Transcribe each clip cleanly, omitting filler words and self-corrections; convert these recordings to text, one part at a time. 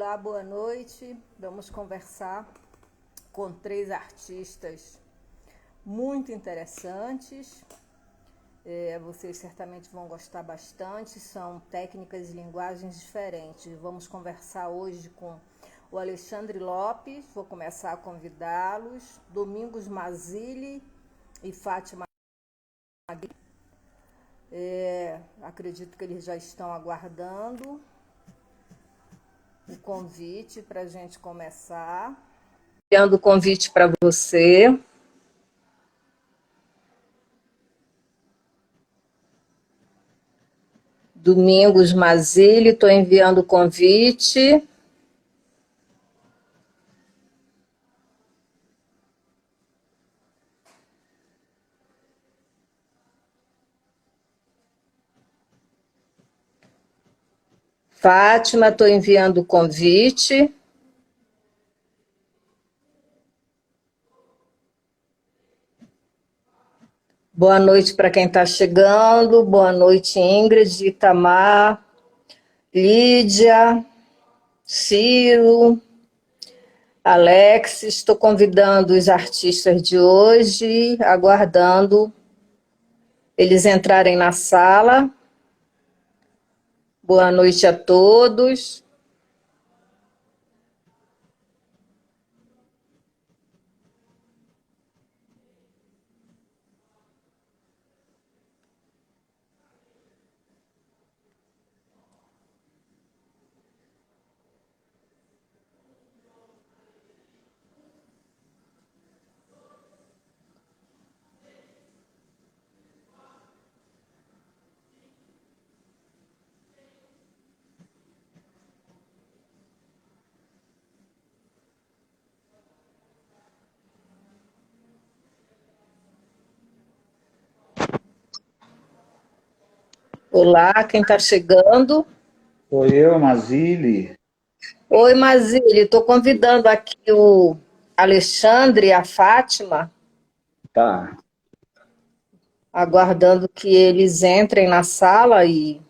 Olá, boa noite. Vamos conversar com três artistas muito interessantes. Vocês certamente vão gostar bastante. São técnicas e linguagens diferentes. Vamos conversar hoje com o Alexandre Lopes. Vou começar a convidá-los. Domingos Mazzilli e Fátima. Acredito que eles já estão aguardando o convite para a gente começar. Enviando o convite para você. Domingos Mazzilli, estou enviando o convite. Fátima, estou enviando o convite. Boa noite para quem está chegando. Boa noite, Ingrid, Itamar, Lídia, Ciro, Alex. Estou convidando os artistas de hoje, aguardando eles entrarem na sala. Boa noite a todos. Olá, quem está chegando? Sou eu, Mazzilli. Oi, Mazzilli, estou convidando aqui o Alexandre e a Fátima, Tá. aguardando que eles entrem na sala e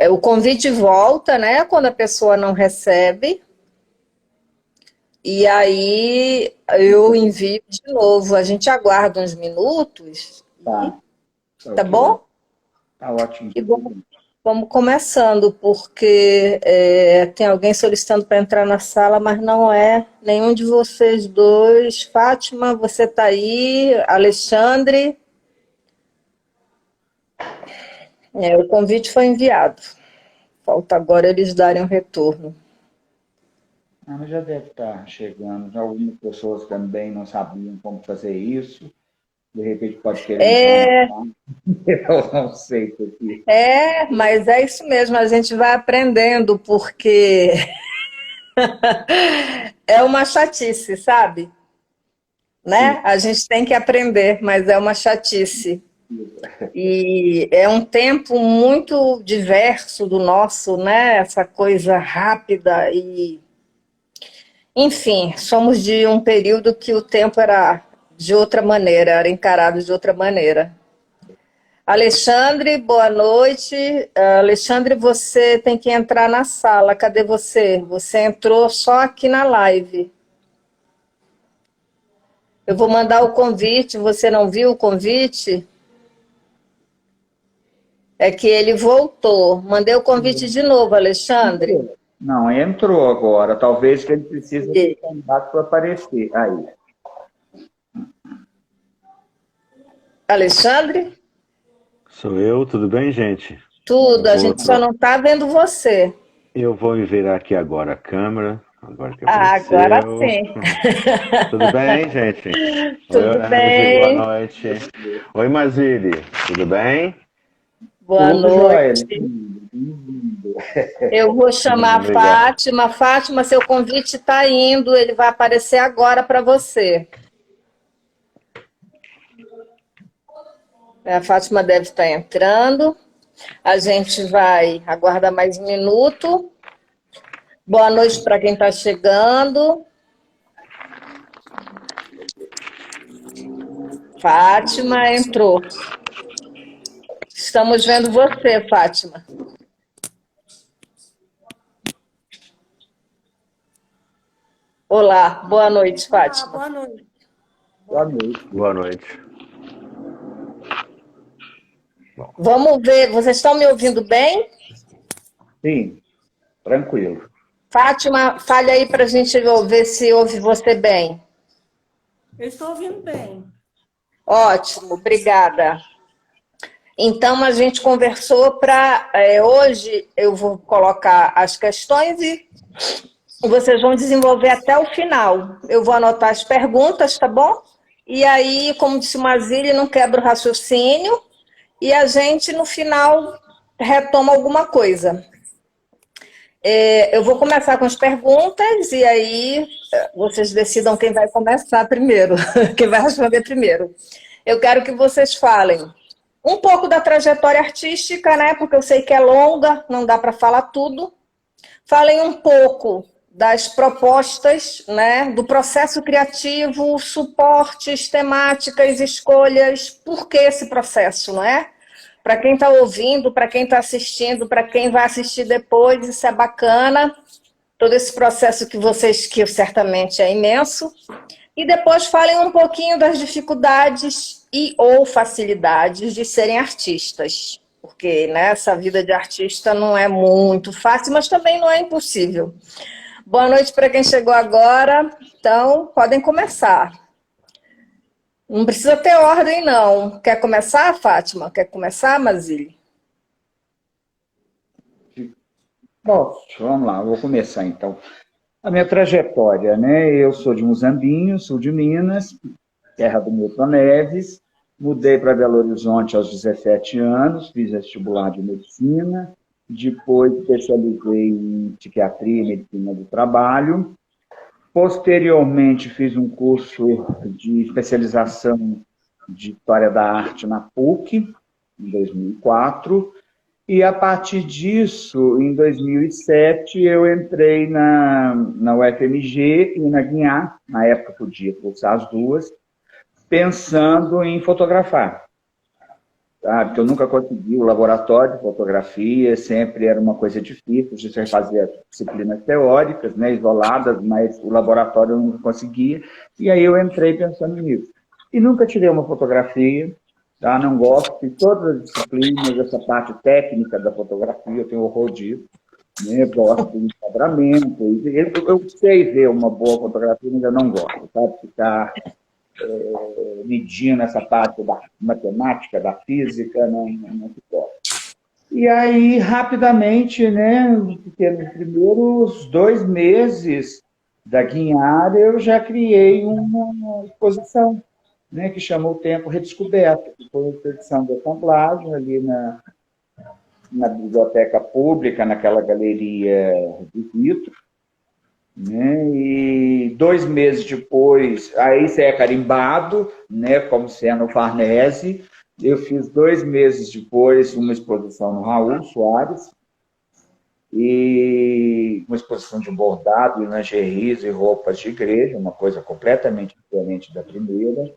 o convite volta, né, quando a pessoa não recebe, e aí eu envio de novo. A gente aguarda uns minutos, Tá. Tá tá ok. bom? Tá ótimo. E vamos começando, porque tem alguém solicitando para entrar na sala, mas não é nenhum de vocês dois. Fátima, você está aí? Alexandre? O convite foi enviado. Falta agora eles darem um retorno. Mas já deve estar chegando. Algumas pessoas também não sabiam como fazer isso. De repente pode querer entrar na sala. Eu não sei porque. Mas é isso mesmo, a gente vai aprendendo, porque é uma chatice, sabe? Sim. Né? A gente tem que aprender, mas é uma chatice. E é um tempo muito diverso do nosso, né? Essa coisa rápida e... Enfim, somos de um período que o tempo era de outra maneira, era encarado de outra maneira. Alexandre, boa noite. Alexandre, você tem que entrar na sala. Cadê você? Você entrou só aqui na live. Eu vou mandar o convite, você não viu o convite? É que ele voltou. Mandei o convite de novo, Alexandre. Não, entrou agora. Talvez que ele precise de contato para aparecer. Aí. Alexandre? Sou eu, tudo bem, gente? Tudo, a gente só não está vendo você. Eu vou virar aqui agora a câmera, agora que apareceu. Agora sim. Tudo bem, gente? Tudo Oi, bem. boa noite. Oi, Mazzilli, tudo bem? Boa Tudo jóia. noite. Eu vou chamar a Fátima. Fátima, seu convite está indo, ele vai aparecer agora para você. A Fátima deve estar entrando. A gente vai aguardar mais um minuto. Boa noite para quem está chegando. Fátima entrou. Estamos vendo você, Fátima. Olá, boa noite, Fátima. Boa noite. Boa noite. Boa noite. Vamos ver, vocês estão me ouvindo bem? Sim, tranquilo. Fátima, fale aí para a gente ver se ouve você bem. Eu estou ouvindo bem. Ótimo, obrigada. Então, a gente conversou para... hoje eu vou colocar as questões e vocês vão desenvolver até o final. Eu vou anotar as perguntas, tá bom? E aí, como disse o Mazili, não quebra o raciocínio e a gente, no final, retoma alguma coisa. Eu vou começar com as perguntas e aí vocês decidam quem vai começar primeiro, quem vai responder primeiro. Eu quero que vocês falem um pouco da trajetória artística, né? Porque eu sei que é longa, não dá para falar tudo. Falem um pouco das propostas, né? Do processo criativo, suportes, temáticas, escolhas. Por que esse processo, não é? Para quem está ouvindo, para quem está assistindo, para quem vai assistir depois, isso é bacana. Todo esse processo que certamente é imenso. E depois falem um pouquinho das dificuldades e ou facilidades de serem artistas. Porque né, essa vida de artista não é muito fácil, mas também não é impossível. Boa noite para quem chegou agora. Então, podem começar. Não precisa ter ordem, não. Quer começar, Fátima? Quer começar, Mazili? Posso, vamos lá, vou começar então. A minha trajetória, né? Eu sou de Muzambinho, sul de Minas, terra do Milton Neves. Mudei para Belo Horizonte aos 17 anos, fiz vestibular de medicina, depois especializei em psiquiatria e medicina do trabalho. Posteriormente, fiz um curso de especialização de História da Arte na PUC, em 2004. E, a partir disso, em 2007, eu entrei na UFMG e na Guiá, na época podia cursar as duas, pensando em fotografar. Tá? Porque eu nunca consegui o laboratório de fotografia, sempre era uma coisa difícil, você fazia disciplinas teóricas, né, isoladas, mas o laboratório eu nunca conseguia, e aí eu entrei pensando nisso. E nunca tirei uma fotografia, tá? Não gosto de todas as disciplinas, essa parte técnica da fotografia, eu tenho horror disso, né? Gosto de enquadramento, eu sei ver uma boa fotografia, mas eu não gosto, sabe? Ficar medindo essa parte da matemática, da física, não gosto. E aí, rapidamente, né, porque nos primeiros 2 meses da Guinhara, eu já criei uma exposição, né, que chamou Tempo Redescoberto, que foi uma exposição de assemblagem ali na biblioteca pública, naquela galeria de vidro, né, e 2 meses depois, aí você é carimbado, né, como sendo Farnese. Eu fiz 2 meses depois uma exposição no Raul Soares, e uma exposição de bordado, lingeries e roupas de igreja, uma coisa completamente diferente da primeira.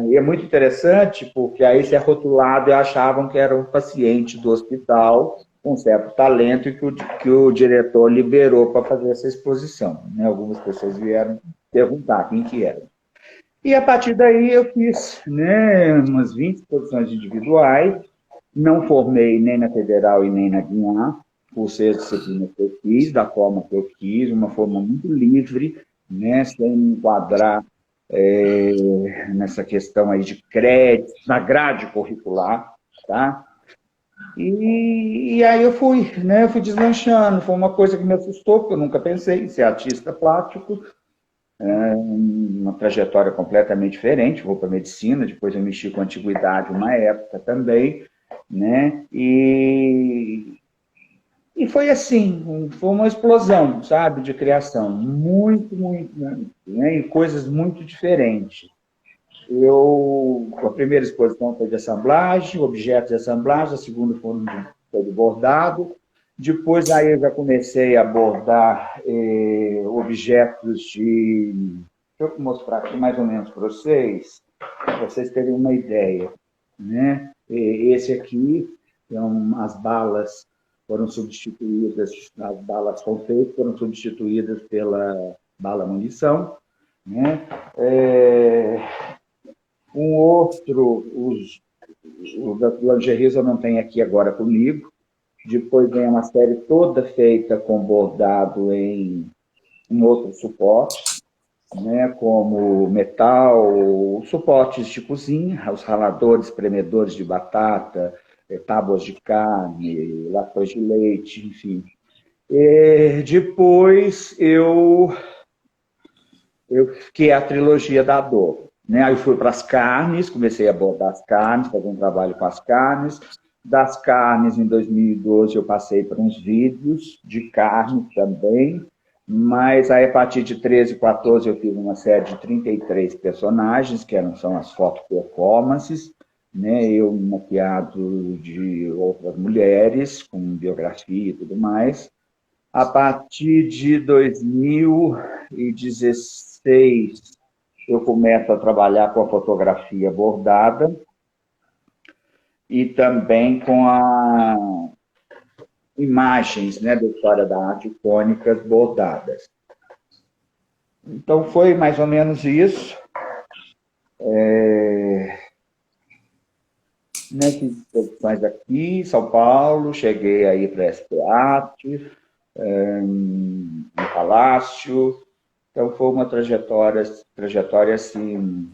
E é muito interessante, porque aí você é rotulado e achavam que era um paciente do hospital com certo talento e que o diretor liberou para fazer essa exposição, né? Algumas pessoas vieram perguntar quem que era. E a partir daí eu fiz, né, umas 20 exposições individuais, não formei nem na Federal e nem na Guiá, por ser a disciplina que eu fiz, da forma que eu quis, uma forma muito livre, né, sem me enquadrar nessa questão aí de crédito, na grade curricular, tá? E aí eu fui, né, eu fui deslanchando, foi uma coisa que me assustou, porque eu nunca pensei em ser artista plástico, uma trajetória completamente diferente, vou para medicina, depois eu mexi com antiguidade uma época também, né, e foi assim, foi uma explosão, sabe, de criação, muito, né, e coisas muito diferentes. A primeira exposição foi de assemblagem, objetos de assemblagem, a segunda foi de bordado. Depois aí eu já comecei a abordar objetos de... Deixa eu mostrar aqui mais ou menos para vocês terem uma ideia, né? Esse aqui são as balas foram substituídas, as balas confeito foram substituídas pela bala munição, né? Um outro, o da lingeries eu não tenho aqui agora comigo. Depois vem uma série toda feita com bordado em outros suportes, né, como metal, suportes de cozinha, os raladores, espremedores de batata, tábuas de carne, latões de leite, enfim. Depois que é a trilogia da dor. Né? Aí eu fui para as carnes, comecei a bordar as carnes, fazer um trabalho com as carnes. Das carnes, em 2012, eu passei para uns vídeos de carne também, mas aí, a partir de 13, 14, eu fiz uma série de 33 personagens, que são as foto performances, né? Eu maquiado de outras mulheres, com biografia e tudo mais. A partir de 2016, eu começo a trabalhar com a fotografia bordada e também com imagens, né, da história da arte icônicas bordadas. Então, foi mais ou menos isso. Né, fiz produções aqui em São Paulo, cheguei aí para a SP Arte, no Palácio. Então, foi uma trajetória assim,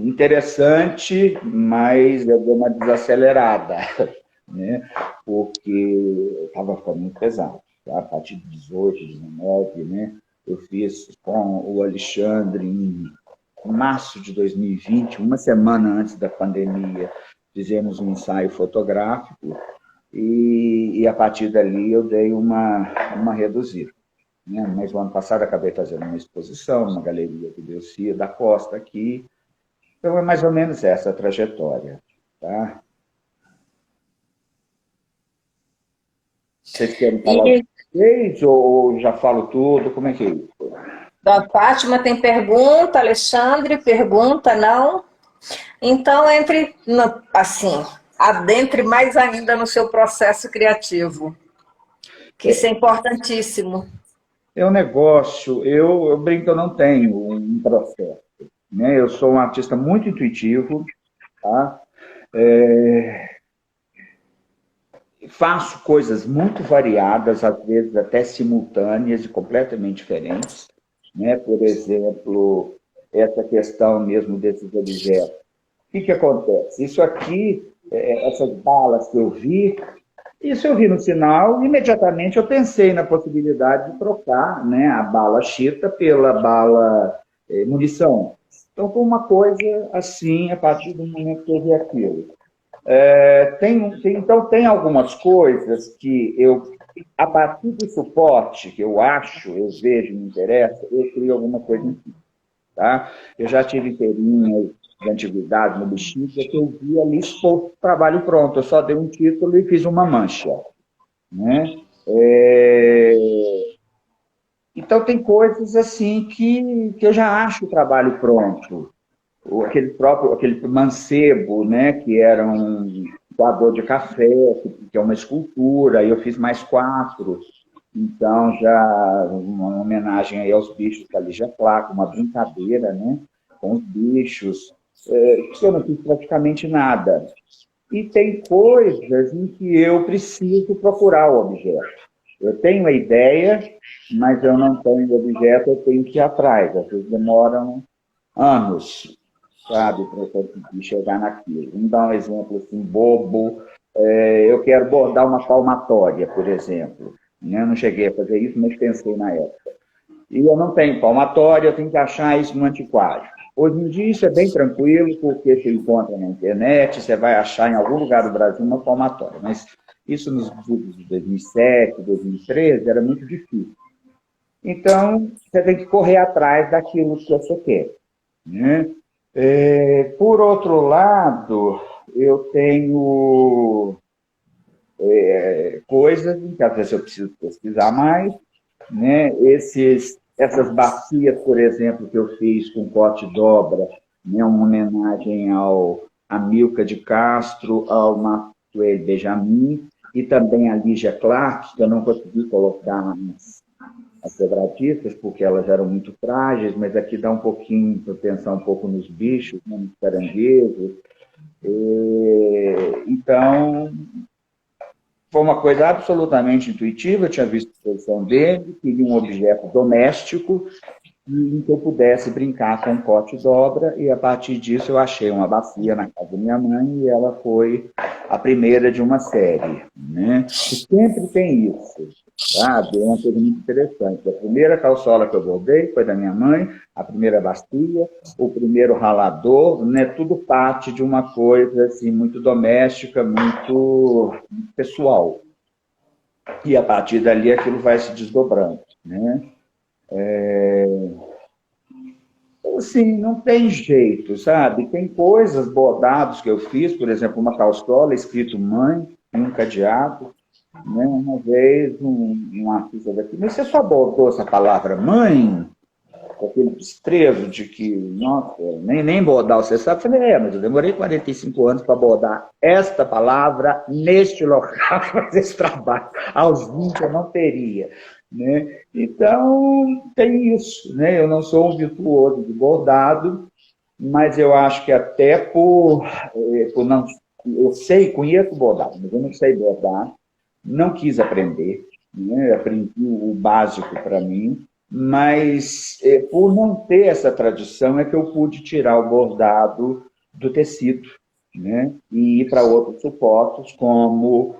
interessante, mas eu dei uma desacelerada, né? Porque estava ficando muito pesado. Tá? A partir de 18, 19, né? Eu fiz com o Alexandre em março de 2020, uma semana antes da pandemia, fizemos um ensaio fotográfico e a partir dali eu dei uma reduzida. Né? Mas o ano passado acabei fazendo uma exposição numa galeria do Delcia da Costa aqui. Então é mais ou menos essa a trajetória. Tá? Vocês querem falar de vocês ou já falo tudo? Como é que é isso? A Fátima tem pergunta, Alexandre pergunta, não? Então, adentre mais ainda no seu processo criativo, que isso é importantíssimo. É um negócio, eu brinco que eu não tenho um processo. Né? Eu sou um artista muito intuitivo, tá? Faço coisas muito variadas, às vezes até simultâneas e completamente diferentes. Né? Por exemplo, essa questão mesmo desses objetos. O que acontece? Isso aqui, essas balas que eu vi, isso eu vi no sinal, imediatamente eu pensei na possibilidade de trocar, né, a bala chita pela bala munição. Então, foi uma coisa assim, a partir do momento que eu vi aquilo. Então, tem algumas coisas que a partir do suporte que eu acho, eu vejo, me interessa, eu crio alguma coisa em si. Tá? Eu já tive inteirinhas de antiguidade no Bexiga, que eu vi ali exposto o trabalho pronto. Eu só dei um título e fiz uma mancha. Né? Então, tem coisas assim que eu já acho o trabalho pronto. Aquele mancebo, né, que era um doador de café, que é uma escultura, e eu fiz mais 4. Então, já uma homenagem aí aos bichos da Lígia Placa, uma brincadeira, né, com os bichos, que eu não fiz praticamente nada. E tem coisas em que eu preciso procurar o objeto. Eu tenho a ideia, mas eu não tenho o objeto, eu tenho que ir atrás. Às vezes demoram anos, sabe, para eu conseguir chegar naquilo. Vamos dar um exemplo assim, bobo. Eu quero bordar uma palmatória, por exemplo. Eu não cheguei a fazer isso, mas pensei na época. E eu não tenho palmatória, eu tenho que achar isso no antiquário. Hoje em dia isso é bem tranquilo, porque você encontra na internet, você vai achar em algum lugar do Brasil uma palmatória. Mas isso nos vídeos de 2007, 2013, era muito difícil. Então, você tem que correr atrás daquilo que você quer. Né? Por outro lado, eu tenho coisas que às vezes eu preciso pesquisar mais, né? Essas bacias, por exemplo, que eu fiz com corte dobra, né? Uma homenagem ao Amilcar de Castro, ao Maxwell Benjamin, e também a Lígia Clark, que eu não consegui colocar as quebratistas, porque elas eram muito frágeis, mas aqui dá um pouquinho para pensar um pouco nos bichos, né, nos caranguejos. Então, foi uma coisa absolutamente intuitiva, eu tinha visto a exposição dele, queria um objeto doméstico em que eu pudesse brincar com um pote dobra, e a partir disso eu achei uma bacia na casa da minha mãe, e ela foi a primeira de uma série, né? E sempre tem isso, sabe? É uma coisa muito interessante. A primeira calçola que eu bordei foi da minha mãe, a primeira bacia, o primeiro ralador, né? Tudo parte de uma coisa assim, muito doméstica, muito pessoal. E a partir dali aquilo vai se desdobrando, né? Assim, não tem jeito, sabe? Tem coisas, bordados que eu fiz, por exemplo, uma calçola escrito mãe, um cadeado, né? Uma vez um artista daqui, mas você só bordou essa palavra mãe? Com aquele desprezo de que, nossa, nem bordar você sabe. Eu falei, mas eu demorei 45 anos para bordar esta palavra neste local, para fazer esse trabalho. Aos 20 eu não teria. Né? Então, tem isso. Né? Eu não sou um virtuoso de bordado, mas eu acho que até por não... Eu conheço bordado, mas eu não sei bordar, não quis aprender, né? Aprendi o básico para mim, mas por não ter essa tradição é que eu pude tirar o bordado do tecido, né? E ir para outros suportes, como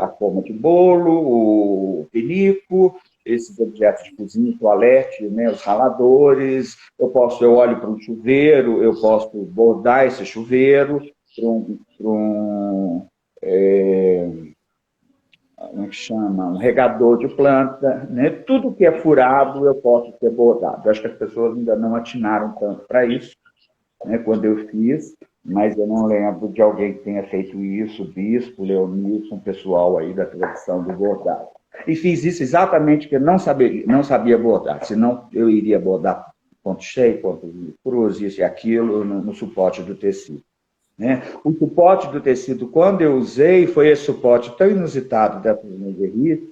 a forma de bolo, o pinico, esses objetos de cozinha, toalete, né? Os raladores. Eu olho para um chuveiro, eu posso bordar esse chuveiro para como é que chama? Um regador de planta, né? Tudo que é furado eu posso ter bordado. Eu acho que as pessoas ainda não atinaram tanto para isso, né, quando eu fiz, mas eu não lembro de alguém que tenha feito isso, Bispo, Leonilson, pessoal aí da tradição do bordado. E fiz isso exatamente porque eu não sabia bordar, senão eu iria bordar ponto cheio, ponto cruz, isso e aquilo, no suporte do tecido. Né? O suporte do tecido, quando eu usei, foi esse suporte tão inusitado da lingerie,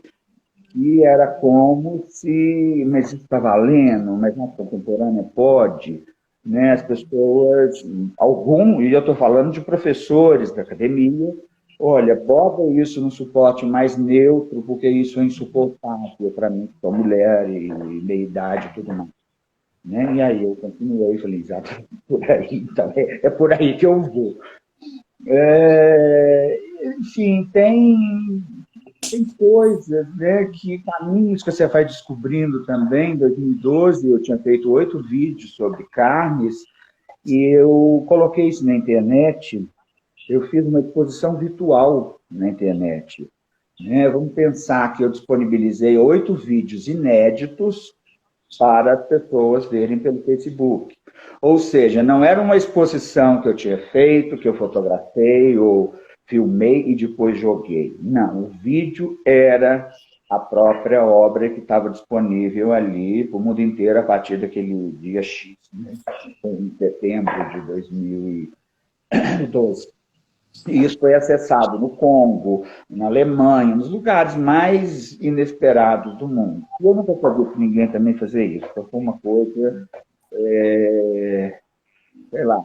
que era como se, mas isso está valendo, mas na contemporânea pode, né? As pessoas, e eu estou falando de professores da academia, olha, bota isso no suporte mais neutro, porque isso é insuportável para mim, que sou mulher e meia-idade e tudo mais. Né? E aí eu continuei e falei, exatamente por aí, então é por aí que eu vou. Enfim, tem coisas, né, caminhos que você vai descobrindo também. Em 2012 eu tinha feito 8 vídeos sobre carnes e eu coloquei isso na internet. Eu fiz uma exposição virtual na internet. Né? Vamos pensar que eu disponibilizei 8 vídeos inéditos para as pessoas verem pelo Facebook. Ou seja, não era uma exposição que eu tinha feito, que eu fotografei ou filmei e depois joguei. Não, o vídeo era a própria obra que estava disponível ali para o mundo inteiro a partir daquele dia X, né? Em setembro de 2012. E isso foi acessado no Congo, na Alemanha, nos lugares mais inesperados do mundo. E eu nunca sabia que ninguém também fazia isso. Então foi uma coisa, sei lá,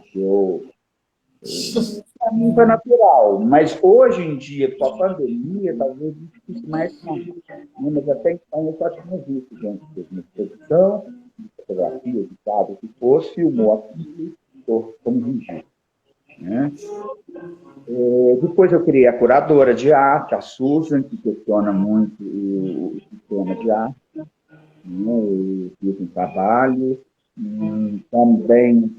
para mim foi natural. Mas hoje em dia, com a pandemia, talvez isso fique mais fácil. Mas até então eu só tinha visto gente que fez uma exposição, de fotografia, de quadro, que fosse, filmou aqui, como registro. Né? Depois eu criei a curadora de arte, a Susan, que questiona muito o sistema de arte, né? Eu fiz um trabalho, também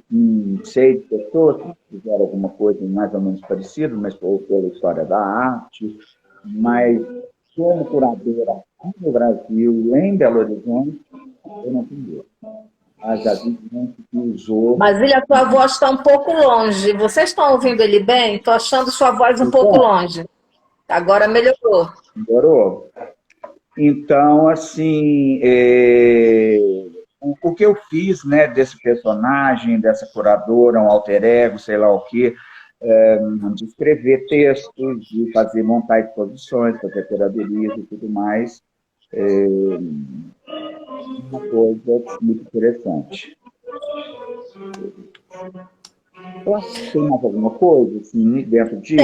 6 pessoas que fizeram alguma coisa mais ou menos parecida, mas pela história da arte, mas como curadora aqui no Brasil, em Belo Horizonte, eu não tenho. Mas a gente usou... Masília, tua voz está um pouco longe. Vocês estão ouvindo ele bem? Estou achando sua voz um pouco longe. Agora melhorou. Melhorou. Então, assim, o que eu fiz, né, desse personagem, dessa curadora, um alter ego, sei lá o quê, de escrever textos, de montar exposições, fazer curadorias e tudo mais. Uma coisa muito interessante. Eu acho que tem mais alguma coisa assim, dentro disso?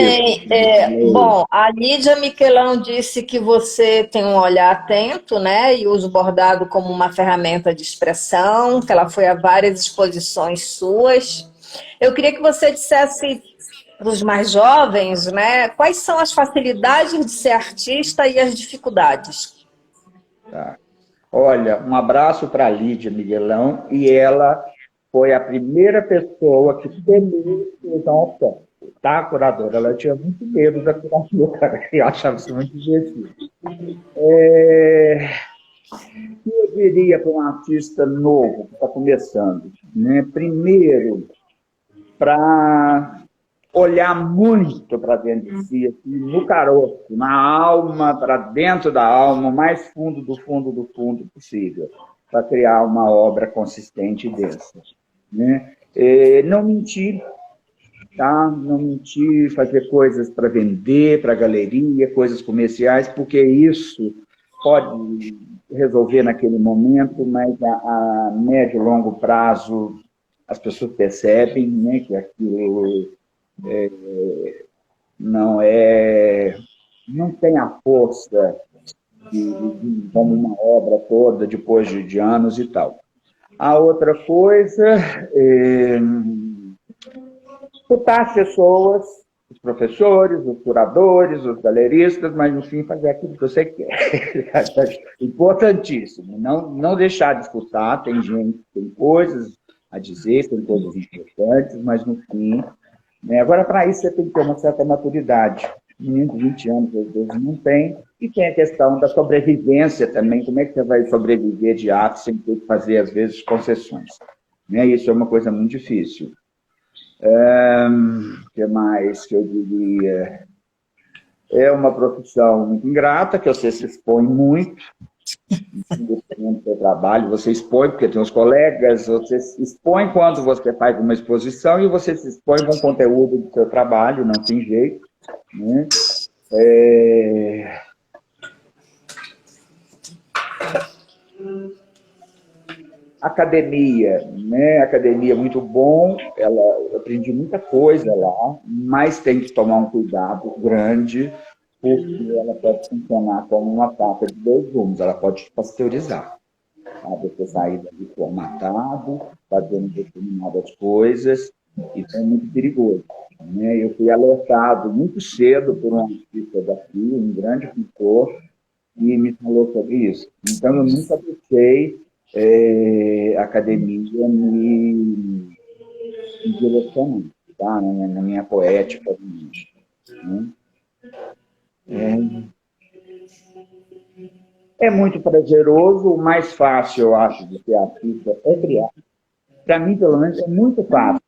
Tem. Bom, a Lídia Miquelão disse que você tem um olhar atento, né? E usa o bordado como uma ferramenta de expressão, que ela foi a várias exposições suas. Eu queria que você dissesse para os mais jovens, né? Quais são as facilidades de ser artista e as dificuldades? Tá. Olha, um abraço para a Lídia Miguelão, e ela foi a primeira pessoa que temeu usar um pé, tá, curadora? Ela tinha muito medo da curadora, eu achava isso muito divertido. Eu diria para um artista novo que está começando, né? Primeiro, para olhar muito para dentro de si, assim, no caroço, na alma, para dentro da alma, o mais fundo do fundo do fundo possível, para criar uma obra consistente dessa. Né? Não mentir, tá? Não mentir, fazer coisas para vender, para galeria, coisas comerciais, porque isso pode resolver naquele momento, mas a médio e longo prazo as pessoas percebem, né, que aquilo não tem a força como uma obra toda depois de anos e tal. A outra coisa é escutar as pessoas, os professores, os curadores, os galeristas, mas no fim fazer aquilo que você quer. Importantíssimo. Não deixar de escutar, tem gente que tem coisas a dizer, tem coisas importantes, mas no fim... Agora, para isso, você tem que ter uma certa maturidade. Menino de 20 anos, às vezes, não tem. E tem a questão da sobrevivência também. Como é que você vai sobreviver de arte sem ter que fazer, às vezes, concessões? Isso é uma coisa muito difícil. O que mais que eu diria? É uma profissão muito ingrata, que você se expõe muito. No seu trabalho, você expõe porque tem os colegas, você se expõe quando você faz uma exposição e você se expõe com o conteúdo do seu trabalho, não tem jeito. Né? Academia, né? Academia é muito bom, eu aprendi muita coisa lá, mas tem que tomar um cuidado grande, porque ela pode funcionar como uma faca de dois gumes, ela pode te pasteurizar. Sabe? Você sair dali formatado, fazendo determinadas coisas, isso é muito perigoso. Né? Eu fui alertado muito cedo por um artista daqui, um grande pintor, e me falou sobre isso. Então, eu nunca deixei a academia me direcionar, tá? Na minha poética. Né? É muito prazeroso, o mais fácil, eu acho, de ser artista é criar. Para mim, pelo menos, é muito fácil.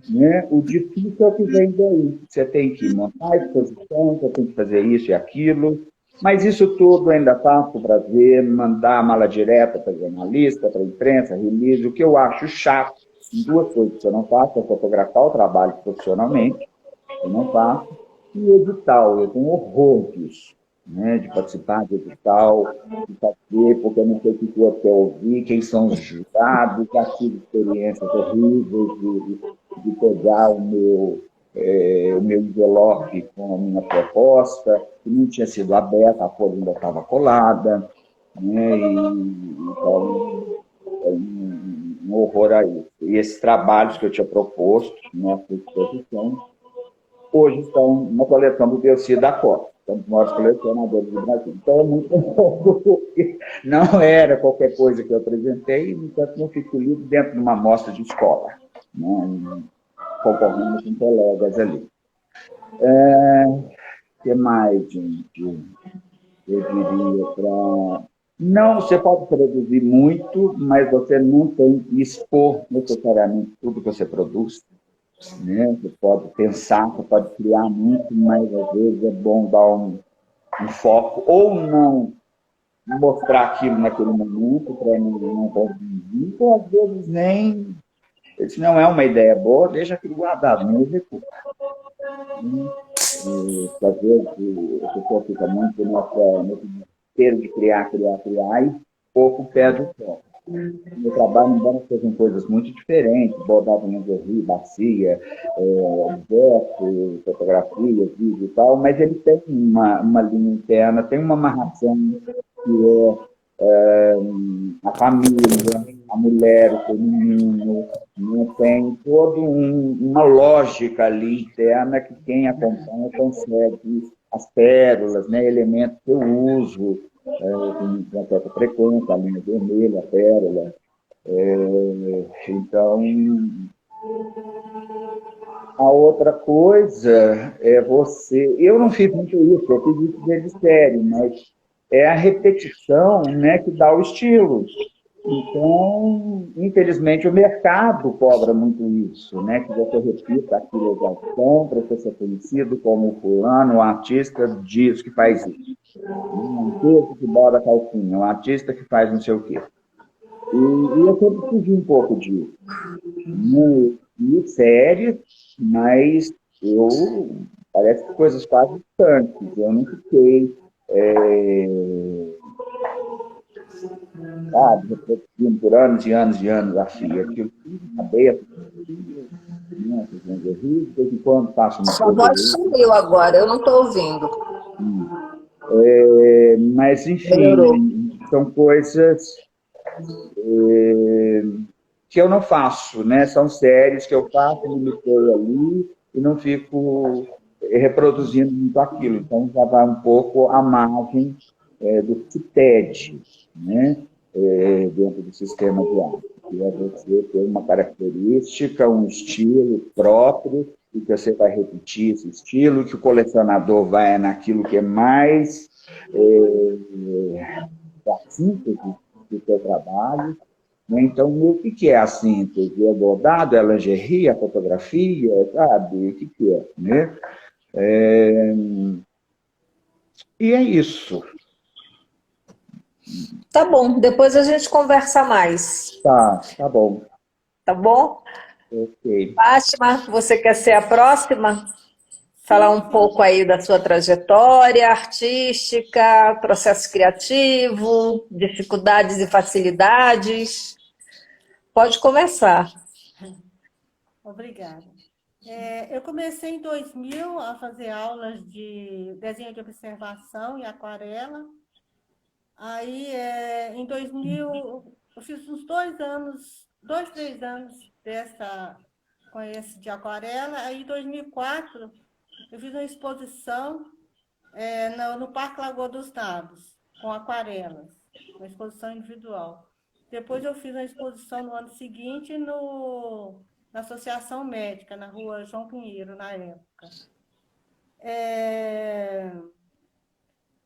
Né? O difícil é o que vem daí. Você tem que montar a exposição, você tem que fazer isso e aquilo, mas isso tudo ainda faço para ver, mandar a mala direta para jornalista, para a imprensa, release. O que eu acho chato, duas coisas que eu não faço, é fotografar o trabalho profissionalmente, eu não faço, e edital, eu tenho horror disso. Né, de participar de edital, de fazer, porque eu não sei o que eu quero ouvir, quem são os jurados, já tive experiências horríveis de pegar o meu envelope com a minha proposta, que não tinha sido aberta, a folha ainda estava colada, né, então é um horror a isso. E esses trabalhos que eu tinha proposto nessa exposição, hoje estão na coleção do Delcy da Costa. Somos os maiores colecionadores do Brasil. Então, é muito pouco, porque não era qualquer coisa que eu apresentei, e, no entanto, não fico livre dentro de uma amostra de escola, né, concorrendo com colegas ali. O que mais, gente? Eu diria para... Não, você pode produzir muito, mas você não tem que expor necessariamente tudo que você produz. Né? Você pode pensar, você pode criar muito, mas às vezes é bom dar um foco, ou não mostrar aquilo naquele momento, para não conduzir, ou às vezes nem Se não é uma ideia boa, deixa aquilo guardado, não executa. Às vezes a pessoa fica muito nesse desespero de criar, e pouco perde o foco. Meu trabalho, embora sejam coisas muito diferentes, bordado em lingerie, bacia, objeto, fotografia, vídeo e tal, mas ele tem uma linha interna, tem uma amarração que a família, a mulher, o feminino, né? Tem toda uma lógica ali interna que quem acompanha consegue as pérolas, né? Elementos que eu uso com uma certa frequência, a linha vermelha, a pérola. Então, a outra coisa é você. Eu não fiz muito isso, eu fiz isso desde série, mas é a repetição, né, que dá o estilo. Então, infelizmente, o mercado cobra muito isso, né? Que você repita aquilo exaustão para você ser conhecido como fulano, um artista diz que faz isso. Um artista que bota calcinha, um artista que faz não sei o quê. E eu sempre fugi um pouco disso. Não vi séries, mas eu parece que coisas quase distantes. Eu não fiquei reproduzindo por anos e anos e anos assim. Aquilo acabei né, de vez em quando faço uma Sua coisa. voz sumiu agora, eu não estou ouvindo. Mas, Melhorou. enfim, são coisas que eu não faço, né? São séries que eu faço, limitei ali e não fico reproduzindo muito aquilo. Então, já vai um pouco à margem do que se pede, né? Dentro do sistema de arte. Que é você ter uma característica, um estilo próprio, e que você vai repetir esse estilo, que o colecionador vai naquilo que é mais a síntese do seu trabalho. Né? Então, o que é a síntese? É bordado, é lingerie, é fotografia, sabe? O que é? Né? E é isso. Tá bom, depois a gente conversa mais, Tá bom. tá bom? Ok. Fátima, você quer ser a próxima? Falar Sim, um sim. pouco aí da sua trajetória artística, processo criativo, dificuldades e facilidades. Pode começar. Obrigada. Eu comecei em 2000 a fazer aulas de desenho de observação e aquarela. Aí, em 2000, eu fiz uns 2 anos, 3 anos com esse de aquarela. Aí, em 2004, eu fiz uma exposição no Parque Lagoa dos Nados, com aquarelas, uma exposição individual. Depois eu fiz uma exposição no ano seguinte na Associação Médica, na rua João Pinheiro, na época.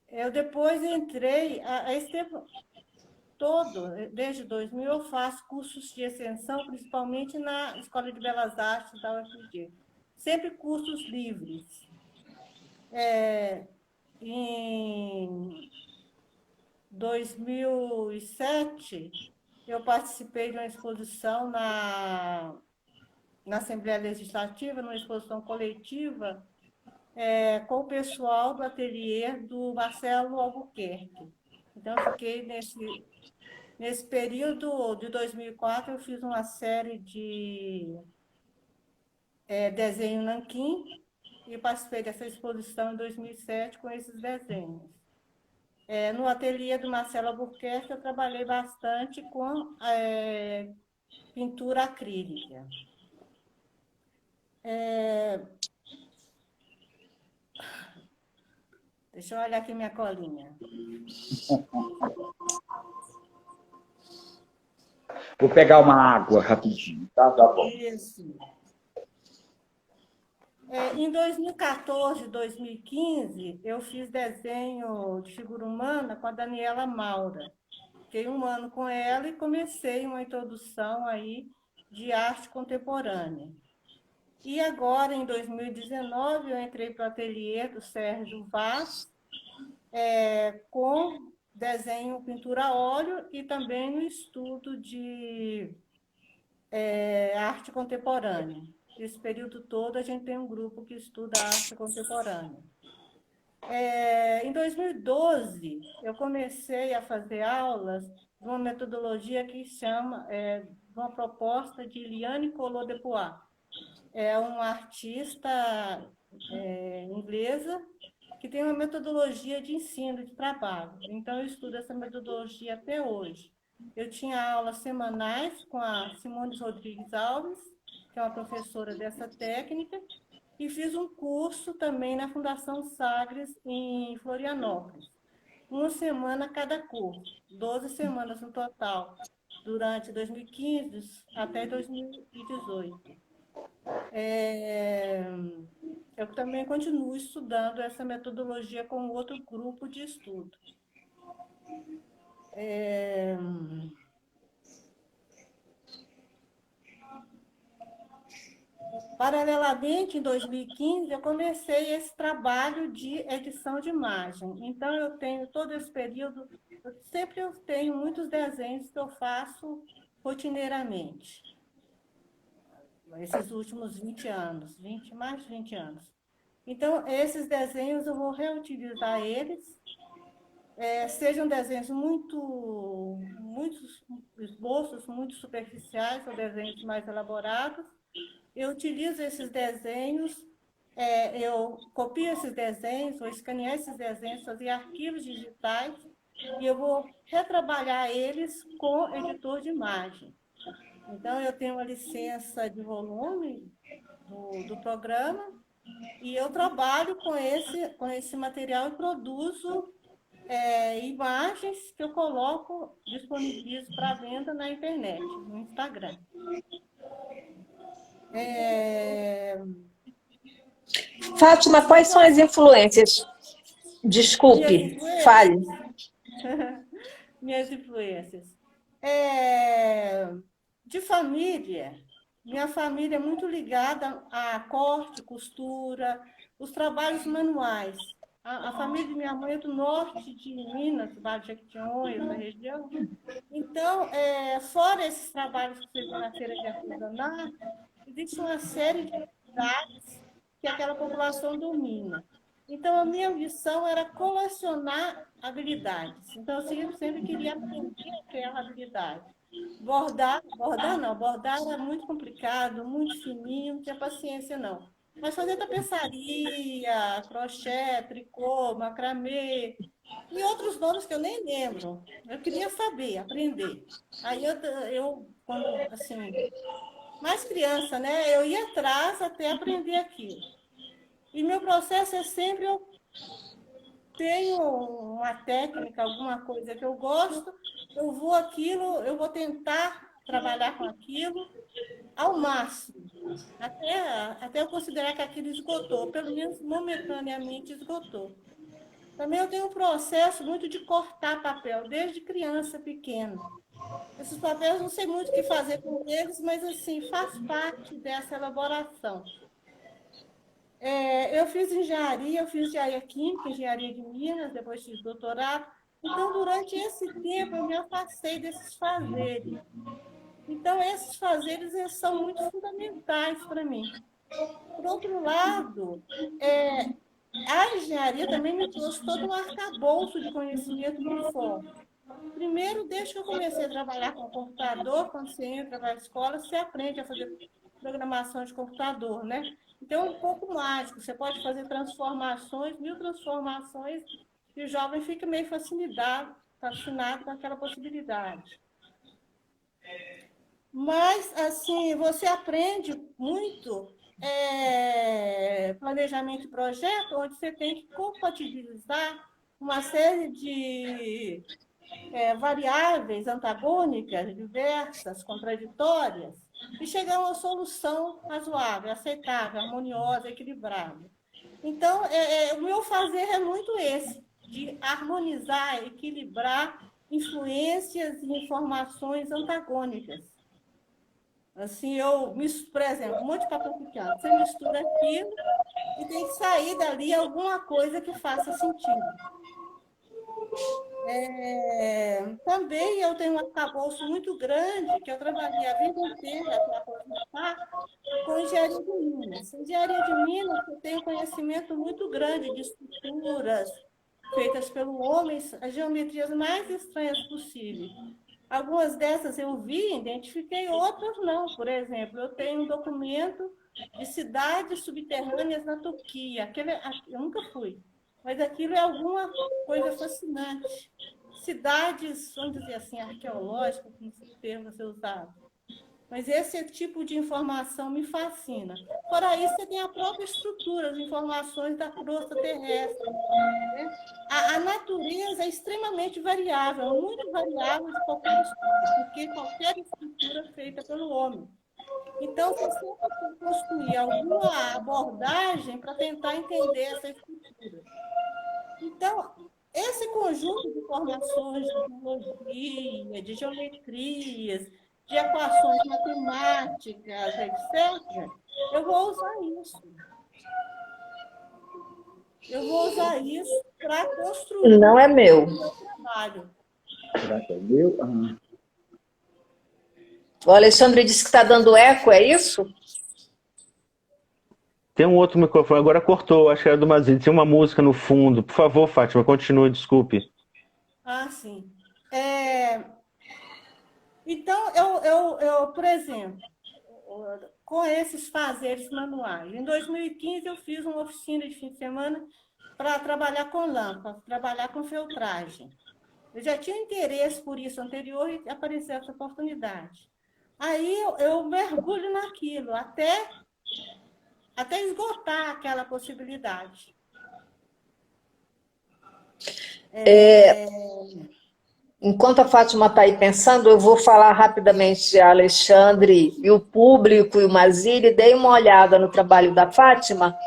Eu depois entrei, a esse tempo todo, desde 2000, eu faço cursos de extensão, principalmente na Escola de Belas Artes da UFG. Sempre cursos livres. Em 2007, eu participei de uma exposição na Assembleia Legislativa, numa exposição coletiva, com o pessoal do ateliê do Marcelo Albuquerque. Então, eu fiquei nesse período de 2004, eu fiz uma série de desenho nanquim e participei dessa exposição em 2007 com esses desenhos. No ateliê do Marcelo Albuquerque, eu trabalhei bastante com pintura acrílica. Deixa eu olhar aqui minha colinha. Vou pegar uma água rapidinho, tá? Tá bom. Isso. Em 2014, 2015, eu fiz desenho de figura humana com a Daniela Maura. Fiquei 1 ano com ela e comecei uma introdução aí de arte contemporânea. E agora, em 2019, eu entrei para o ateliê do Sérgio Vaz, com desenho, pintura a óleo e também no estudo de arte contemporânea. Esse período todo, a gente tem um grupo que estuda arte contemporânea. Em 2012, eu comecei a fazer aulas de uma metodologia que chama, de uma proposta de Liane Collot-Depois. É uma artista inglesa que tem uma metodologia de ensino, de trabalho. Então, eu estudo essa metodologia até hoje. Eu tinha aulas semanais com a Simone Rodrigues Alves, que é uma professora dessa técnica, e fiz um curso também na Fundação Sagres, em Florianópolis. Uma semana cada curso, 12 semanas no total, durante 2015 até 2018. Eu também continuo estudando essa metodologia com outro grupo de estudo. Paralelamente, em 2015, eu comecei esse trabalho de edição de imagem. Então, eu tenho todo esse período, eu tenho muitos desenhos que eu faço rotineiramente. Esses últimos 20 anos, mais de 20 anos. Então, esses desenhos eu vou reutilizar eles, sejam desenhos muitos esboços muito superficiais ou desenhos mais elaborados. Eu utilizo esses desenhos, eu copio esses desenhos, vou escanear esses desenhos, fazer arquivos digitais, e eu vou retrabalhar eles com editor de imagem. Então, eu tenho uma licença de volume do programa, e eu trabalho com esse material e produzo imagens que eu coloco, disponibilizo para venda na internet, no Instagram. Fátima, quais são as influências? Desculpe, fale. Minhas influências. De família, minha família é muito ligada a corte, costura, os trabalhos manuais. A família de minha mãe é do norte de Minas, Vale de Jequitinhonha, essa região. Então, fora esses trabalhos que você vê na feira de artesanato, existe uma série de atividades que aquela população domina. Então, a minha missão era colecionar habilidades. Então, eu sempre queria aprender aquela habilidade. Bordar era muito complicado, muito fininho, não tinha paciência, não. Mas fazer tapeçaria, crochê, tricô, macramê, e outros nomes que eu nem lembro. Eu queria saber, aprender. Aí eu quando, assim, mais criança, né? Eu ia atrás até aprender aquilo. E meu processo é sempre, eu tenho uma técnica, alguma coisa que eu gosto, eu vou tentar trabalhar com aquilo ao máximo, até eu considerar que aquilo esgotou, pelo menos momentaneamente esgotou. Também eu tenho um processo muito de cortar papel, desde criança pequena. Esses papéis, não sei muito o que fazer com eles, mas, assim, faz parte dessa elaboração. Eu fiz engenharia química, engenharia de Minas, depois fiz doutorado. Então, durante esse tempo, eu me afastei desses fazeres. Então, esses fazeres eles são muito fundamentais para mim. Por outro lado, a engenharia também me trouxe todo um arcabouço de conhecimento muito forte. Primeiro, desde que eu comecei a trabalhar com computador, quando você entra na escola, você aprende a fazer programação de computador, né? Então, é um pouco mágico. Você pode fazer transformações, 1000 transformações, e o jovem fica meio fascinado com aquela possibilidade. Mas, assim, você aprende muito planejamento de projeto, onde você tem que compatibilizar uma série de variáveis antagônicas, diversas, contraditórias, e chegar a uma solução razoável, aceitável, harmoniosa, equilibrada. Então, o meu fazer é muito esse, de harmonizar, equilibrar influências e informações antagônicas. Assim, por exemplo, um monte de papel picado, você mistura aquilo e tem que sair dali alguma coisa que faça sentido. Também eu tenho um arcabouço muito grande, que eu trabalhei a vida inteira para aposentar, com engenharia de Minas. Engenharia de Minas, eu tenho conhecimento muito grande de estruturas feitas pelo homem, as geometrias mais estranhas possíveis. Algumas dessas eu vi, identifiquei, outras não. Por exemplo, eu tenho um documento de cidades subterrâneas na Turquia. Eu nunca fui, mas aquilo é alguma coisa fascinante. Cidades, vamos dizer assim, arqueológicas, não sei o termo a ser usado. Mas esse tipo de informação me fascina. Fora isso, você tem a própria estrutura, as informações da crosta terrestre. Né? A natureza é extremamente variável, muito variável de qualquer estrutura, porque qualquer estrutura é feita pelo homem. Então, você sempre tem que construir alguma abordagem para tentar entender essa estrutura. Então, esse conjunto de informações de biologia, de geometrias, de equações matemáticas, etc., eu vou usar isso. Eu vou usar isso para construir Não é meu. o meu trabalho. Será que é meu? O Alexandre disse que está dando eco, é isso? Tem um outro microfone, agora cortou, acho que era do Mazini. Tem uma música no fundo. Por favor, Fátima, continue, desculpe. Ah, sim. Então, eu, por exemplo, com esses fazeres manuais, em 2015 eu fiz uma oficina de fim de semana para trabalhar com lâmpada, trabalhar com filtragem. Eu já tinha interesse por isso anterior e apareceu essa oportunidade. Aí eu mergulho naquilo, até esgotar aquela possibilidade. Enquanto a Fátima está aí pensando, eu vou falar rapidamente a Alexandre e o público e o Mazili. Dei uma olhada no trabalho da Fátima.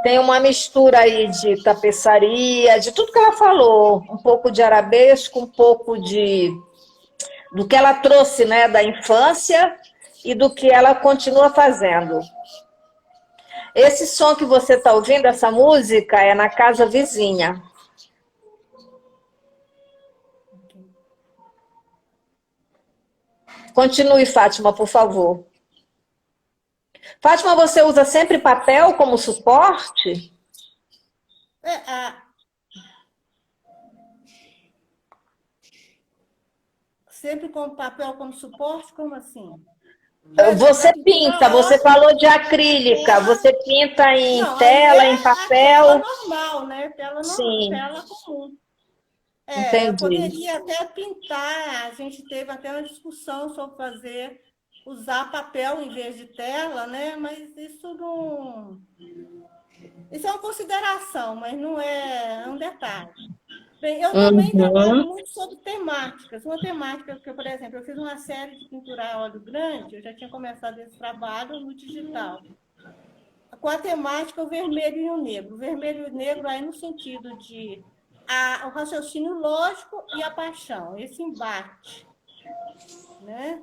Tem uma mistura aí de tapeçaria, de tudo que ela falou. Um pouco de arabesco, um pouco do que ela trouxe, né, da infância e do que ela continua fazendo. Esse som que você está ouvindo, essa música, é na casa vizinha. Continue, Fátima, por favor. Fátima, você usa sempre papel como suporte? Sempre com papel como suporte? Como assim? Você pinta, você falou de acrílica, você pinta em Não, tela, em papel? Tela normal, né? Sim. Tela comum. Entendi. Eu poderia até pintar, a gente teve até uma discussão sobre usar papel em vez de tela, né? Mas isso não... Isso é uma consideração, mas não é um detalhe. Bem, eu também trabalho muito sobre temáticas. Uma temática que, por exemplo, eu fiz uma série de pintura a óleo grande, eu já tinha começado esse trabalho no digital. Com a temática o vermelho e o negro. O vermelho e o negro aí no sentido de o raciocínio lógico e a paixão, esse embate. Né?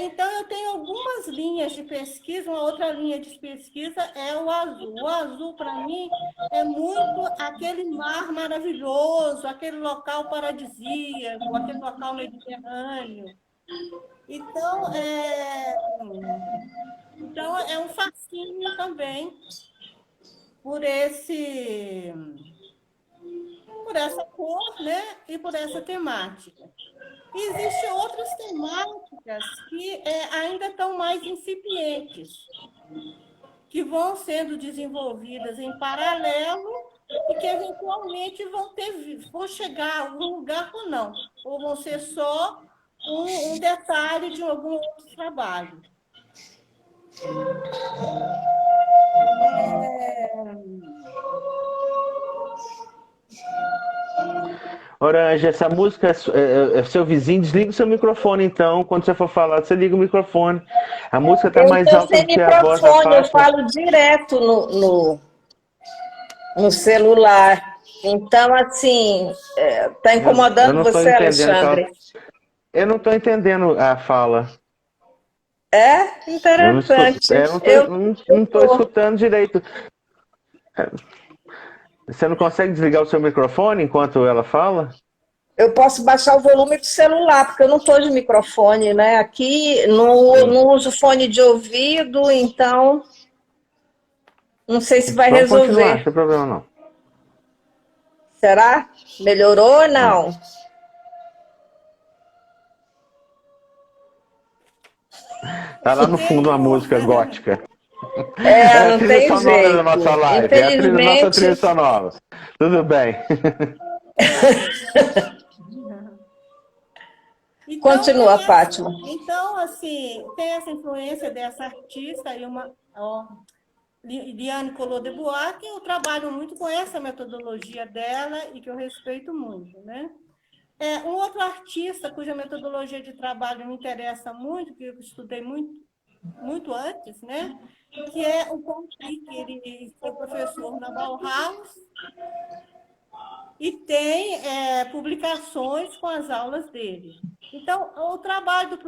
Então, eu tenho algumas linhas de pesquisa. Uma outra linha de pesquisa é o azul. O azul, para mim, é muito aquele mar maravilhoso, aquele local paradisíaco, aquele local mediterrâneo. Então, é um fascínio também por essa cor, né? E por essa temática. Existem outras temáticas que ainda estão mais incipientes, que vão sendo desenvolvidas em paralelo e que eventualmente vão chegar a algum lugar ou não, ou vão ser só um detalhe de algum outro trabalho. Orange, essa música é seu vizinho. Desliga o seu microfone, então. Quando você for falar, você liga o microfone. A música está mais alta do que a voz da Fátima. Eu falo direto no celular. Então, assim, está incomodando você, Alexandre? Eu não estou entendendo a fala. É interessante. Eu não estou escutando direito. Você não consegue desligar o seu microfone enquanto ela fala? Eu posso baixar o volume do celular, porque eu não estou de microfone, né? Aqui não uso fone de ouvido, então não sei se vai Vamos continuar, não resolver. tem problema não. Será? Melhorou ou não? Tá lá no fundo uma música gótica. É, É a não trilha tem sonora da jeito. nossa live. É a nossa trilha Infelizmente, sonora. Tudo bem. Então, continua, Fátima. então, assim, tem essa influência dessa artista, e Liane Collot de Bois, que eu trabalho muito com essa metodologia dela e que eu respeito muito, né? Um outro artista cuja metodologia de trabalho me interessa muito, que eu estudei muito antes, né? Que é o Paul Klee, que ele foi professor na Bauhaus e tem publicações com as aulas dele. Então, o trabalho do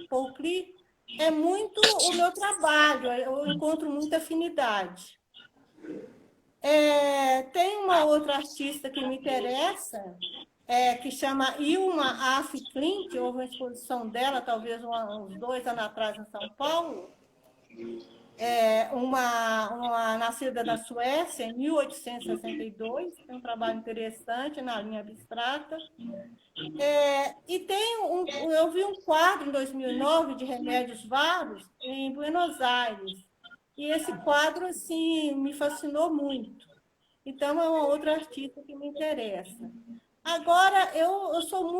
Paul Klee é muito o meu trabalho, eu encontro muita afinidade. Tem uma outra artista que me interessa, que chama Ilma Af Klint, houve uma exposição dela, talvez uns 2 anos atrás, em São Paulo, uma nascida na Suécia, em 1862, tem um trabalho interessante na linha abstrata. E eu vi um quadro em 2009 de Remédios Varos em Buenos Aires. E esse quadro assim, me fascinou muito. Então, é uma outra artista que me interessa. Agora, eu sou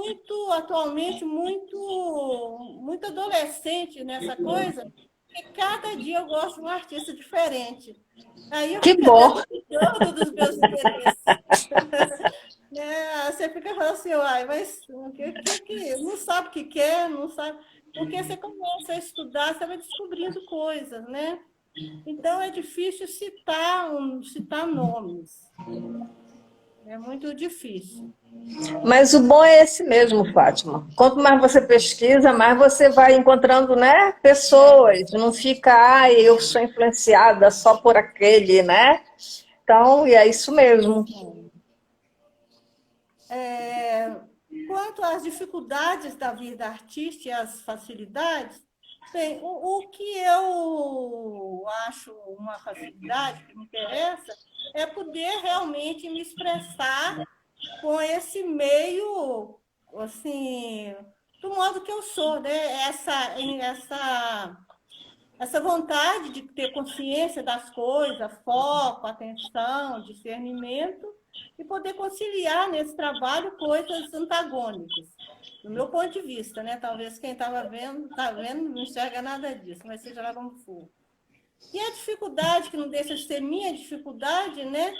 atualmente, muito adolescente nessa coisa, e cada dia eu gosto de um artista diferente. Aí eu Que fico bom. até cuidando dos meus interesses. Você fica falando assim, uai, mas não sabe o que quer, não sabe. Porque você começa a estudar, você vai descobrindo coisas, né? Então, é difícil citar nomes. É muito difícil. Mas o bom é esse mesmo, Fátima. Quanto mais você pesquisa, mais você vai encontrando, né, pessoas. Não fica, eu sou influenciada só por aquele, né? Então, e é isso mesmo. Quanto às dificuldades da vida artística e as facilidades, bem, o que eu acho uma facilidade que me interessa é poder realmente me expressar com esse meio, assim, do modo que eu sou, né? Essa vontade de ter consciência das coisas, foco, atenção, discernimento, e poder conciliar nesse trabalho coisas antagônicas. Do meu ponto de vista, né? Talvez quem está vendo, não enxerga nada disso, mas seja lá como for. E a dificuldade, que não deixa de ser minha dificuldade, né?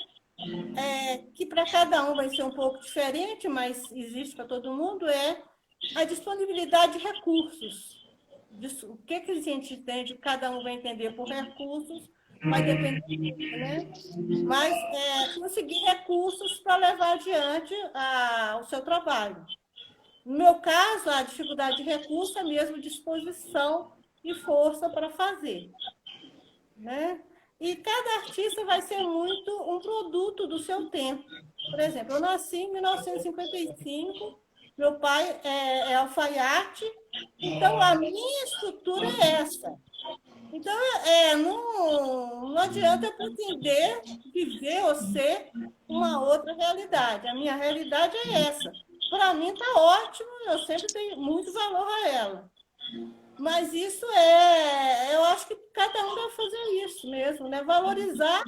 Que para cada um vai ser um pouco diferente, mas existe para todo mundo, é a disponibilidade de recursos. O que a gente entende, cada um vai entender por recursos, vai depender, né? Mas conseguir recursos para levar adiante o seu trabalho. No meu caso, a dificuldade de recurso é mesmo disposição e força para fazer, né? E cada artista vai ser muito um produto do seu tempo. Por exemplo, eu nasci em 1955, meu pai é alfaiate, então a minha estrutura é essa. Então, não adianta eu pretender viver ou ser uma outra realidade. A minha realidade é essa. Para mim está ótimo, eu sempre tenho muito valor a ela. Mas isso eu acho que cada um deve fazer isso mesmo, né? Valorizar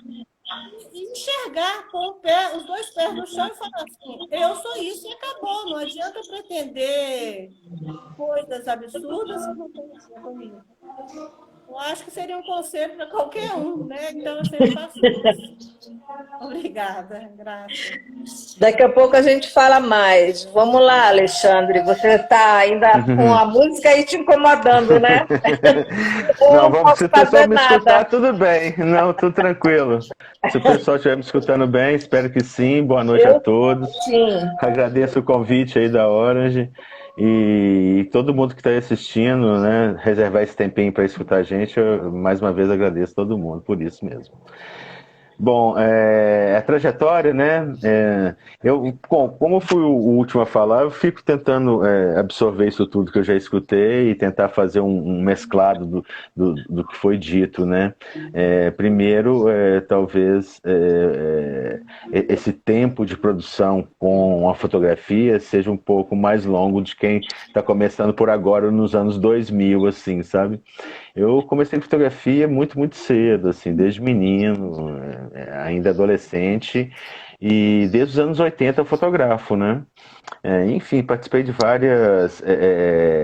e enxergar com os 2 pés no chão e falar assim, eu sou isso e acabou. Não adianta pretender coisas absurdas que não tem a ver comigo. Eu acho que seria um conselho para qualquer um, né? Então, eu sempre faço isso. Obrigada, graças. Daqui a pouco a gente fala mais. Vamos lá, Alexandre. Você está ainda com a música aí te incomodando, né? Não, se o pessoal me nada. escutar, tudo bem. Não, tudo tranquilo. Se o pessoal estiver me escutando bem, espero que sim. Boa noite a todos. Sim. Agradeço o convite aí da Orange. E todo mundo que está aí assistindo, né, reservar esse tempinho para escutar a gente, eu mais uma vez agradeço todo mundo por isso mesmo. Bom, a trajetória, né? Como eu fui o último a falar, eu fico tentando absorver isso tudo que eu já escutei e tentar fazer um mesclado do que foi dito, né? Primeiro, talvez esse tempo de produção com a fotografia seja um pouco mais longo de quem está começando por agora nos anos 2000, assim, sabe? Eu comecei fotografia muito, muito cedo, assim, desde menino, ainda adolescente, e desde os anos 80 eu fotografo, né? Enfim, participei de várias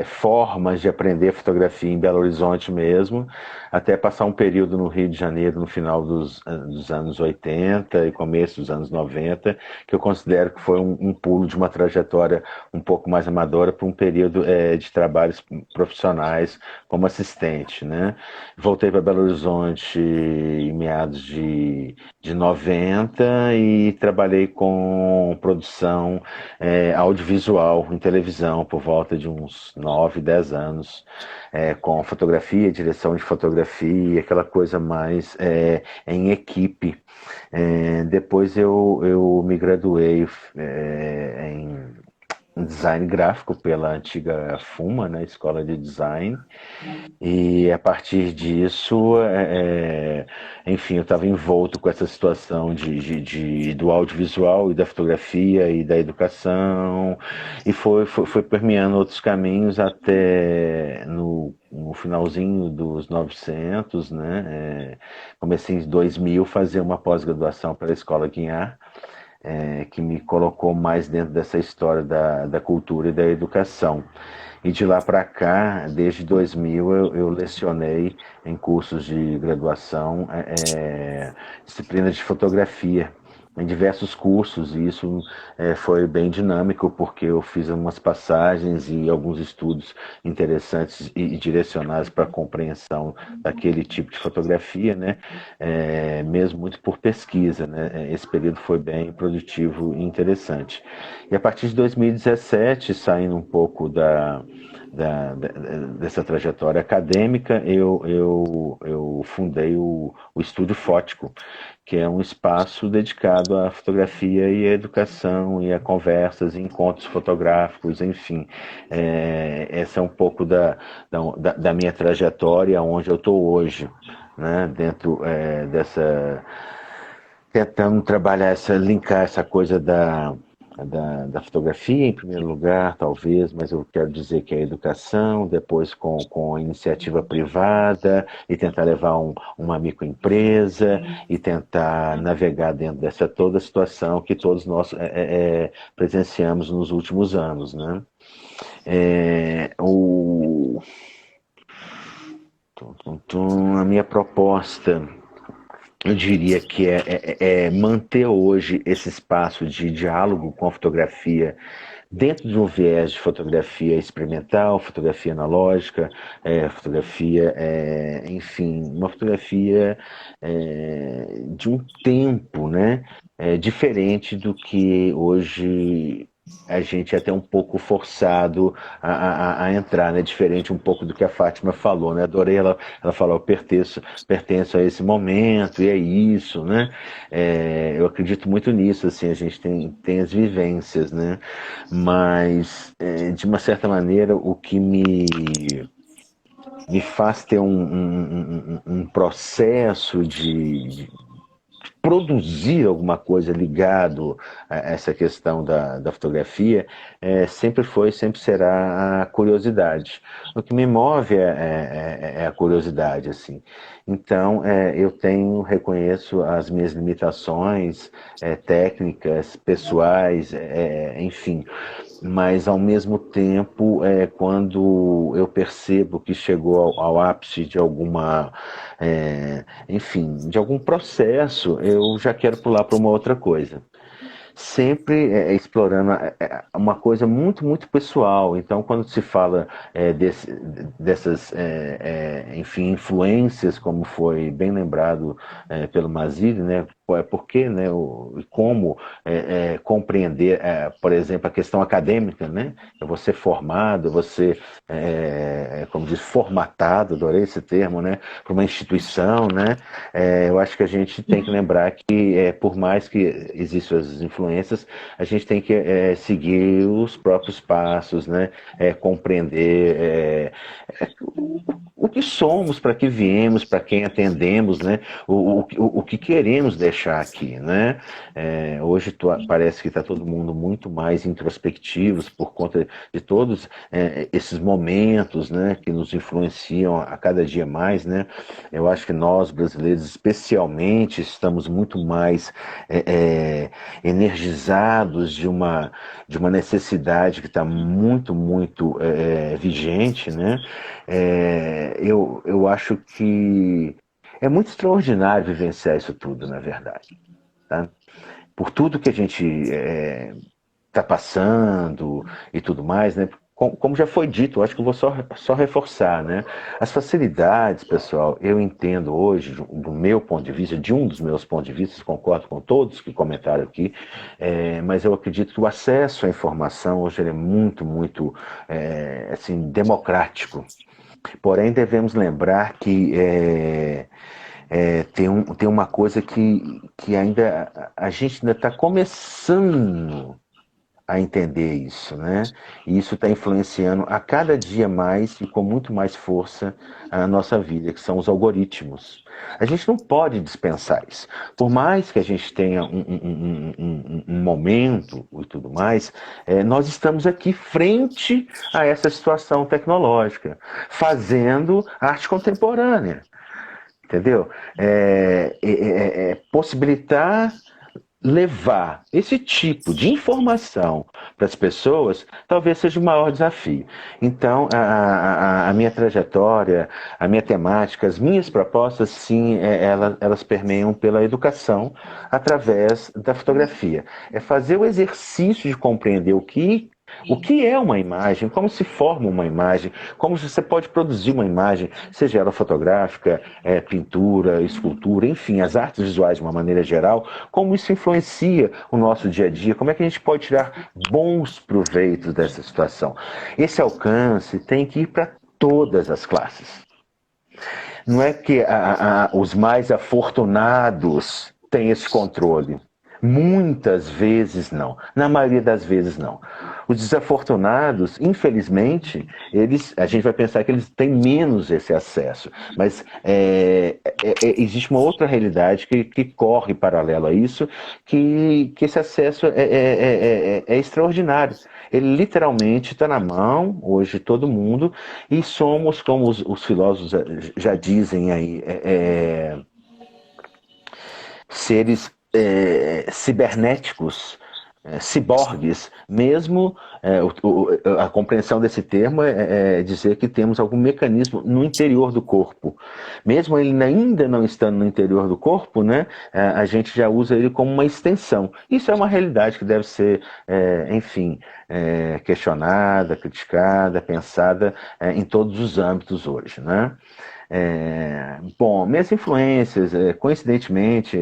formas de aprender fotografia em Belo Horizonte mesmo, até passar um período no Rio de Janeiro no final dos anos 80 e começo dos anos 90, que eu considero que foi um pulo de uma trajetória um pouco mais amadora para um período de trabalhos profissionais como assistente, né? Voltei para Belo Horizonte em meados de 90 e trabalhei com produção audiovisual em televisão por volta de uns 9, 10 anos, com fotografia, direção de fotografia, aquela coisa mais em equipe. Depois eu me graduei em design gráfico pela antiga FUMA, né, Escola de Design, e a partir disso, enfim, eu estava envolto com essa situação do audiovisual e da fotografia e da educação, e foi permeando outros caminhos até no finalzinho dos 900, né? Comecei em 2000 a fazer uma pós-graduação pela Escola Guiar, que me colocou mais dentro dessa história da cultura e da educação. E de lá para cá, desde 2000, eu lecionei em cursos de graduação disciplinas de fotografia, em diversos cursos, e isso foi bem dinâmico, porque eu fiz umas passagens e alguns estudos interessantes e direcionados para a compreensão daquele tipo de fotografia, né? Mesmo muito por pesquisa, né? Esse período foi bem produtivo e interessante. E a partir de 2017, saindo um pouco dessa trajetória acadêmica, eu fundei o Estúdio Fótico, que é um espaço dedicado à fotografia e à educação, e a conversas, e encontros fotográficos, enfim. Essa é um pouco da minha trajetória, onde eu estou hoje, né? Dentro dessa... tentando trabalhar, linkar essa coisa da fotografia, em primeiro lugar, talvez, mas eu quero dizer que é a educação, depois com a iniciativa privada, e tentar levar uma microempresa, e tentar navegar dentro dessa toda situação que todos nós presenciamos nos últimos anos, né? A minha proposta, eu diria que é manter hoje esse espaço de diálogo com a fotografia dentro de um viés de fotografia experimental, fotografia analógica, fotografia, enfim, uma fotografia de um tempo, né, diferente do que hoje a gente é até um pouco forçado a entrar, né? Diferente um pouco do que a Fátima falou, né? Adorei ela falou, pertenço a esse momento, e é isso, né? Eu acredito muito nisso, assim, a gente tem as vivências, né? Mas, de uma certa maneira, o que me faz ter um processo de produzir alguma coisa ligado a essa questão da fotografia, sempre será a curiosidade. O que me move é a curiosidade, assim. Então, reconheço as minhas limitações técnicas, pessoais, enfim, mas ao mesmo tempo, quando eu percebo que chegou ao ápice de enfim, de algum processo, eu já quero pular para uma outra coisa. Sempre explorando uma coisa muito, muito pessoal. Então, quando se fala dessas, enfim, influências, como foi bem lembrado pelo Mazili, né, por quê, né, como compreender, por exemplo, a questão acadêmica, né? Eu vou ser formado, eu vou ser, como diz, formatado, adorei esse termo, né, para uma instituição, né? Eu acho que a gente tem que lembrar que, por mais que existam as influências, a gente tem que seguir os próprios passos, né? Compreender o que somos, para que viemos, para quem atendemos, né? O que queremos deixar aqui, né? Hoje parece que está todo mundo muito mais introspectivos por conta de todos esses momentos, né, que nos influenciam a cada dia mais, né? Eu acho que nós, brasileiros, especialmente, estamos muito mais energizados de uma necessidade que está muito, muito vigente, né? Eu acho que é muito extraordinário vivenciar isso tudo, na verdade. Tá? Por tudo que a gente está passando e tudo mais, né? Como já foi dito, eu acho que eu vou só reforçar, né? As facilidades, pessoal, eu entendo hoje, do meu ponto de vista, de um dos meus pontos de vista, concordo com todos que comentaram aqui, mas eu acredito que o acesso à informação hoje ele é muito, muito assim, democrático. Porém, devemos lembrar que tem uma coisa que ainda a gente ainda está começando a entender isso, né? E isso está influenciando a cada dia mais e com muito mais força a nossa vida, que são os algoritmos. A gente não pode dispensar isso. Por mais que a gente tenha um momento e tudo mais, nós estamos aqui frente a essa situação tecnológica, fazendo arte contemporânea, entendeu? Possibilitar levar esse tipo de informação para as pessoas talvez seja o maior desafio. Então, a minha trajetória, a minha temática, as minhas propostas, sim, elas permeiam pela educação através da fotografia. É fazer o exercício de compreender o que é uma imagem, como se forma uma imagem, como você pode produzir uma imagem, seja ela fotográfica, pintura, escultura, enfim, as artes visuais de uma maneira geral, como isso influencia o nosso dia a dia, como é que a gente pode tirar bons proveitos dessa situação. Esse alcance tem que ir para todas as classes. Não é que os mais afortunados têm esse controle. Muitas vezes não. Na maioria das vezes não. Os desafortunados, infelizmente, a gente vai pensar que eles têm menos esse acesso. Mas existe uma outra realidade que corre paralelo a isso, que esse acesso é extraordinário. Ele literalmente está na mão, hoje, de todo mundo, e somos, como os filósofos já dizem aí, seres cibernéticos, ciborgues, mesmo a compreensão desse termo é dizer que temos algum mecanismo no interior do corpo. Mesmo ele ainda não estando no interior do corpo, né, a gente já usa ele como uma extensão. Isso é uma realidade que deve ser, enfim, questionada, criticada, pensada em todos os âmbitos hoje, né? Bom, minhas influências, coincidentemente,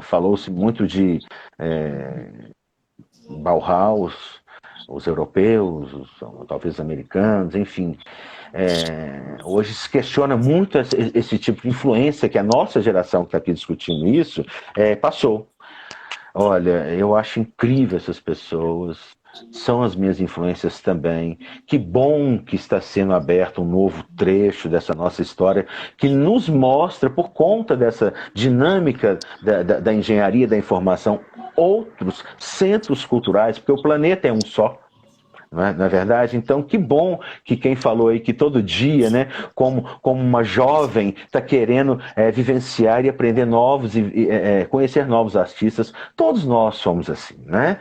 falou-se muito de Bauhaus, os europeus, talvez os americanos, enfim. Hoje se questiona muito esse tipo de influência que a nossa geração que está aqui discutindo isso passou. Olha, eu acho incrível essas pessoas, são as minhas influências também. Que bom que está sendo aberto um novo trecho dessa nossa história, que nos mostra, por conta dessa dinâmica da engenharia da informação, outros centros culturais, porque o planeta é um só. Não é verdade? Então, que bom que quem falou aí que todo dia, né, como uma jovem está querendo vivenciar e aprender novos e conhecer novos artistas, todos nós somos assim, né?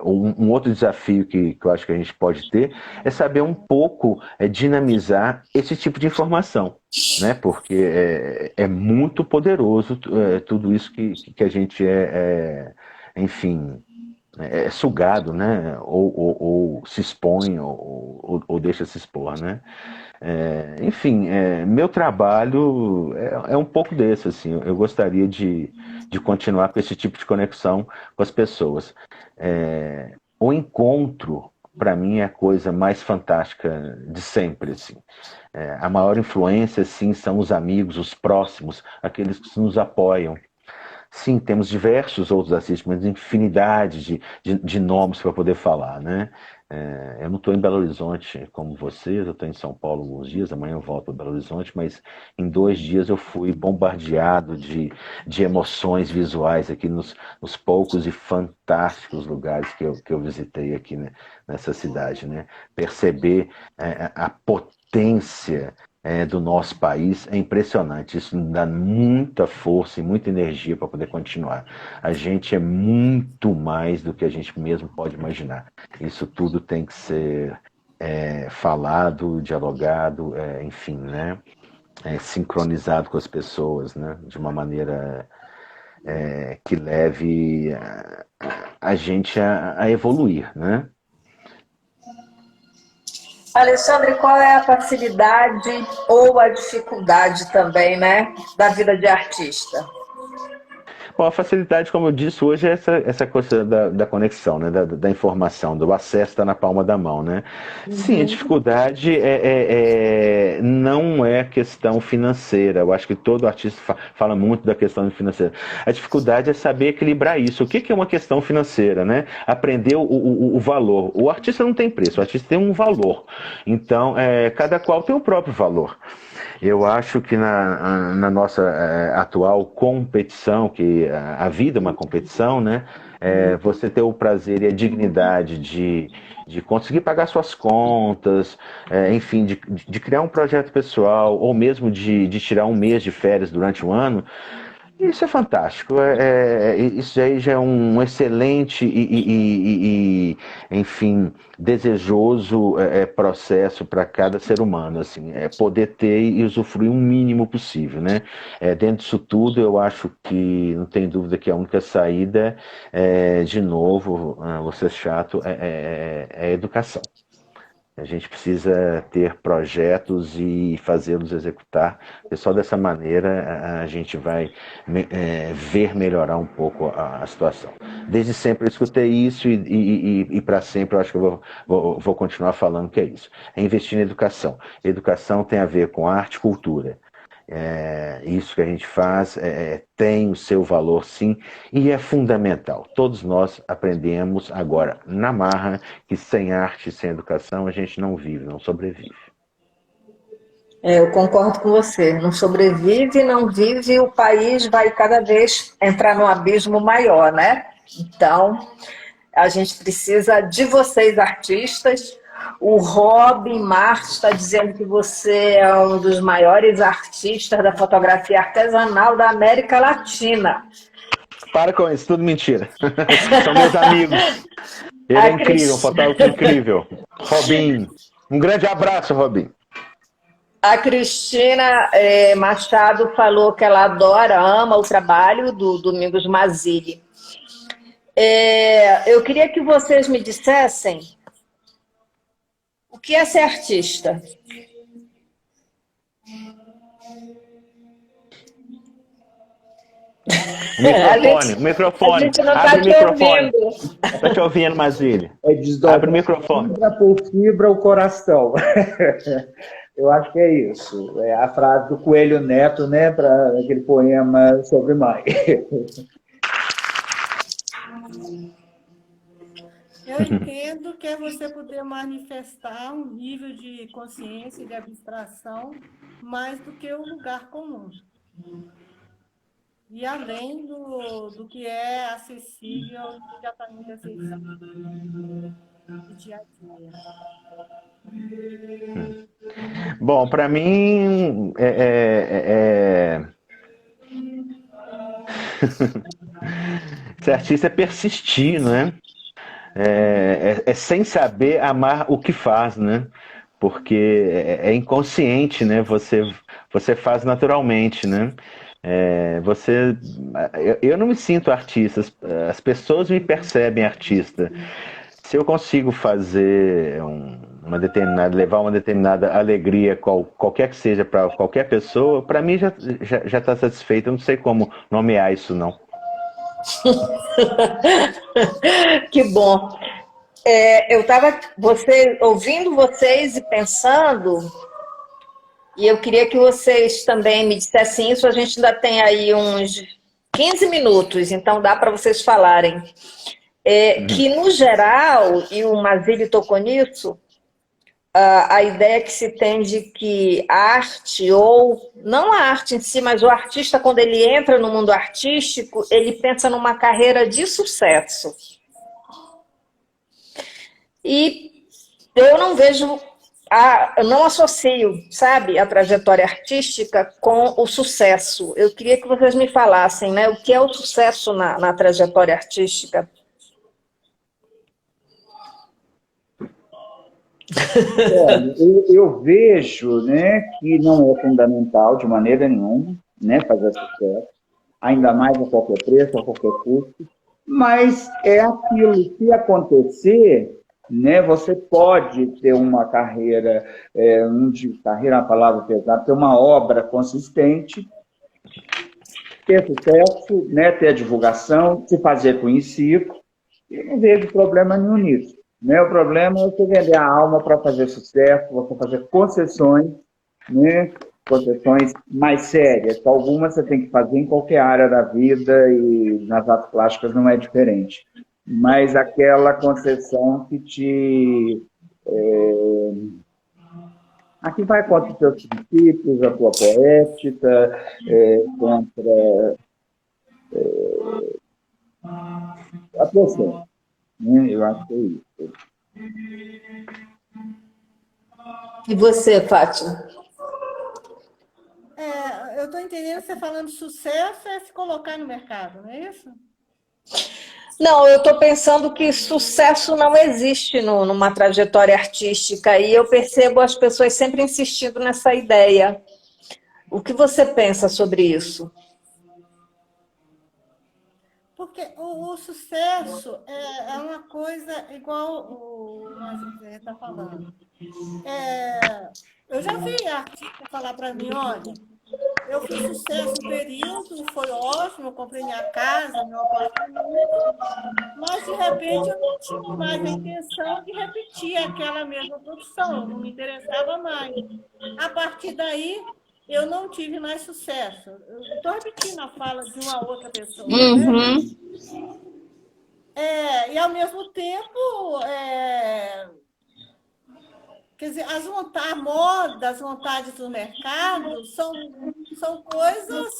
Um outro desafio que eu acho que a gente pode ter é saber um pouco dinamizar esse tipo de informação, né? Porque é muito poderoso tudo isso que a gente enfim, é sugado, né? Ou se expõe, ou deixa se expor, né? Enfim, meu trabalho é um pouco desse, assim. Eu gostaria de continuar com esse tipo de conexão com as pessoas. O encontro, para mim, é a coisa mais fantástica de sempre, assim. A maior influência, sim, são os amigos, os próximos, aqueles que nos apoiam. Sim, temos diversos outros artistas, mas infinidade de nomes para poder falar, né? Eu não estou em Belo Horizonte como vocês, eu estou em São Paulo alguns dias, amanhã eu volto para Belo Horizonte, mas em 2 dias eu fui bombardeado de emoções visuais aqui nos poucos e fantásticos lugares que eu visitei aqui, né, nessa cidade, né? Perceber a potência do nosso país é impressionante. Isso me dá muita força e muita energia para poder continuar. A gente é muito mais do que a gente mesmo pode imaginar. Isso tudo tem que ser falado, dialogado, enfim, né? Sincronizado com as pessoas, né? De uma maneira que leve a gente a evoluir, né? Alexandre, qual é a facilidade ou a dificuldade também, né, da vida de artista? Bom, a facilidade, como eu disse, hoje é essa coisa da conexão, né? Da informação, do acesso está na palma da mão, né? Sim, a dificuldade não é questão financeira. Eu acho que todo artista fala muito da questão financeira. A dificuldade é saber equilibrar isso. O que é uma questão financeira, né? Aprender o valor. O artista não tem preço, o artista tem um valor. Então, cada qual tem o próprio valor. Eu acho que na nossa atual competição, que a vida é uma competição, né? Você ter o prazer e a dignidade de conseguir pagar suas contas, enfim, de criar um projeto pessoal, ou mesmo de tirar um mês de férias durante o ano. Isso é fantástico. Isso aí já é um excelente enfim, desejoso processo para cada ser humano, assim, poder ter e usufruir o mínimo possível, né? Dentro disso tudo, eu acho que não tem dúvida que a única saída, de novo, vou ser chato, a educação. A gente precisa ter projetos e fazê-los executar, porque só dessa maneira a gente vai ver melhorar um pouco a situação. Desde sempre eu escutei isso e para sempre eu acho que eu vou continuar falando que é isso. É investir na educação. Educação tem a ver com arte e cultura. Isso que a gente faz tem o seu valor, sim, e é fundamental. Todos nós aprendemos agora, na marra, que sem arte, sem educação, a gente não vive, não sobrevive. Eu concordo com você. Não sobrevive, não vive, o país vai cada vez entrar num abismo maior, né? Então, a gente precisa de vocês, artistas. O Robin Martins está dizendo que você é um dos maiores artistas da fotografia artesanal da América Latina. Para com isso, tudo mentira. São meus amigos. Ele é incrível, um fotógrafo incrível. Robin, um grande abraço, Robin. A Cristina Machado falou que ela adora, ama o trabalho do Domingos Mazzilli. Eu queria que vocês me dissessem o que é ser artista. O microfone. A gente não Abre o microfone. ouvindo. Está te ouvindo, Mazzilli? Abre o microfone. Fibra por fibra, o coração. Eu acho que é isso. É a frase do Coelho Neto, né, para aquele poema sobre mãe. Eu entendo que é você poder manifestar um nível de consciência e de abstração mais do que o lugar comum. E além do que é acessível, imediatamente acessível do dia a dia. Bom, para mim ser artista é persistir, né? Sem saber amar o que faz, né? Porque é inconsciente, né? Você faz naturalmente, né? Eu não me sinto artista, as pessoas me percebem artista. Se eu consigo fazer levar uma determinada alegria, qualquer que seja, para qualquer pessoa, para mim já está satisfeito. Eu não sei como nomear isso, não. Que bom. Eu estava ouvindo vocês e pensando, e eu queria que vocês também me dissessem isso. A gente ainda tem aí uns 15 minutos, então dá para vocês falarem. Que, no geral, e o Mazili tocou nisso, a ideia que se tem de que a arte, ou não a arte em si, mas o artista, quando ele entra no mundo artístico, ele pensa numa carreira de sucesso. E eu não vejo, eu não associo, sabe, a trajetória artística com o sucesso. Eu queria que vocês me falassem, né, o que é o sucesso na trajetória artística. Eu vejo, né, que não é fundamental de maneira nenhuma, né, fazer sucesso, ainda mais a qualquer preço, a qualquer custo, mas é aquilo, se acontecer, né, você pode ter uma carreira, carreira é uma palavra pesada, ter uma obra consistente, ter sucesso, né, ter a divulgação, se fazer conhecido, e não vejo problema nenhum nisso. Né? O problema é você vender a alma para fazer sucesso, você fazer concessões, né? Concessões mais sérias. Algumas você tem que fazer em qualquer área da vida e nas artes plásticas não é diferente. Mas aquela concessão que aqui vai contra os seus princípios, a tua poética, contra a pessoa. Né? Eu acho que é isso. E você, Fátima? Eu estou entendendo você falando sucesso é se colocar no mercado, não é isso? Não, eu estou pensando que sucesso não existe numa trajetória artística, e eu percebo as pessoas sempre insistindo nessa ideia. O que você pensa sobre isso? Porque o sucesso é uma coisa igual o Mazili está falando. Eu já vi artista falar para mim, olha, eu fiz sucesso no período, foi ótimo, eu comprei minha casa, meu apartamento, mas de repente eu não tinha mais a intenção de repetir aquela mesma produção, não me interessava mais. A partir daí, eu não tive mais sucesso. Estou repetindo a fala de uma outra pessoa, né? E, ao mesmo tempo, quer dizer, a moda, as vontades do mercado são coisas...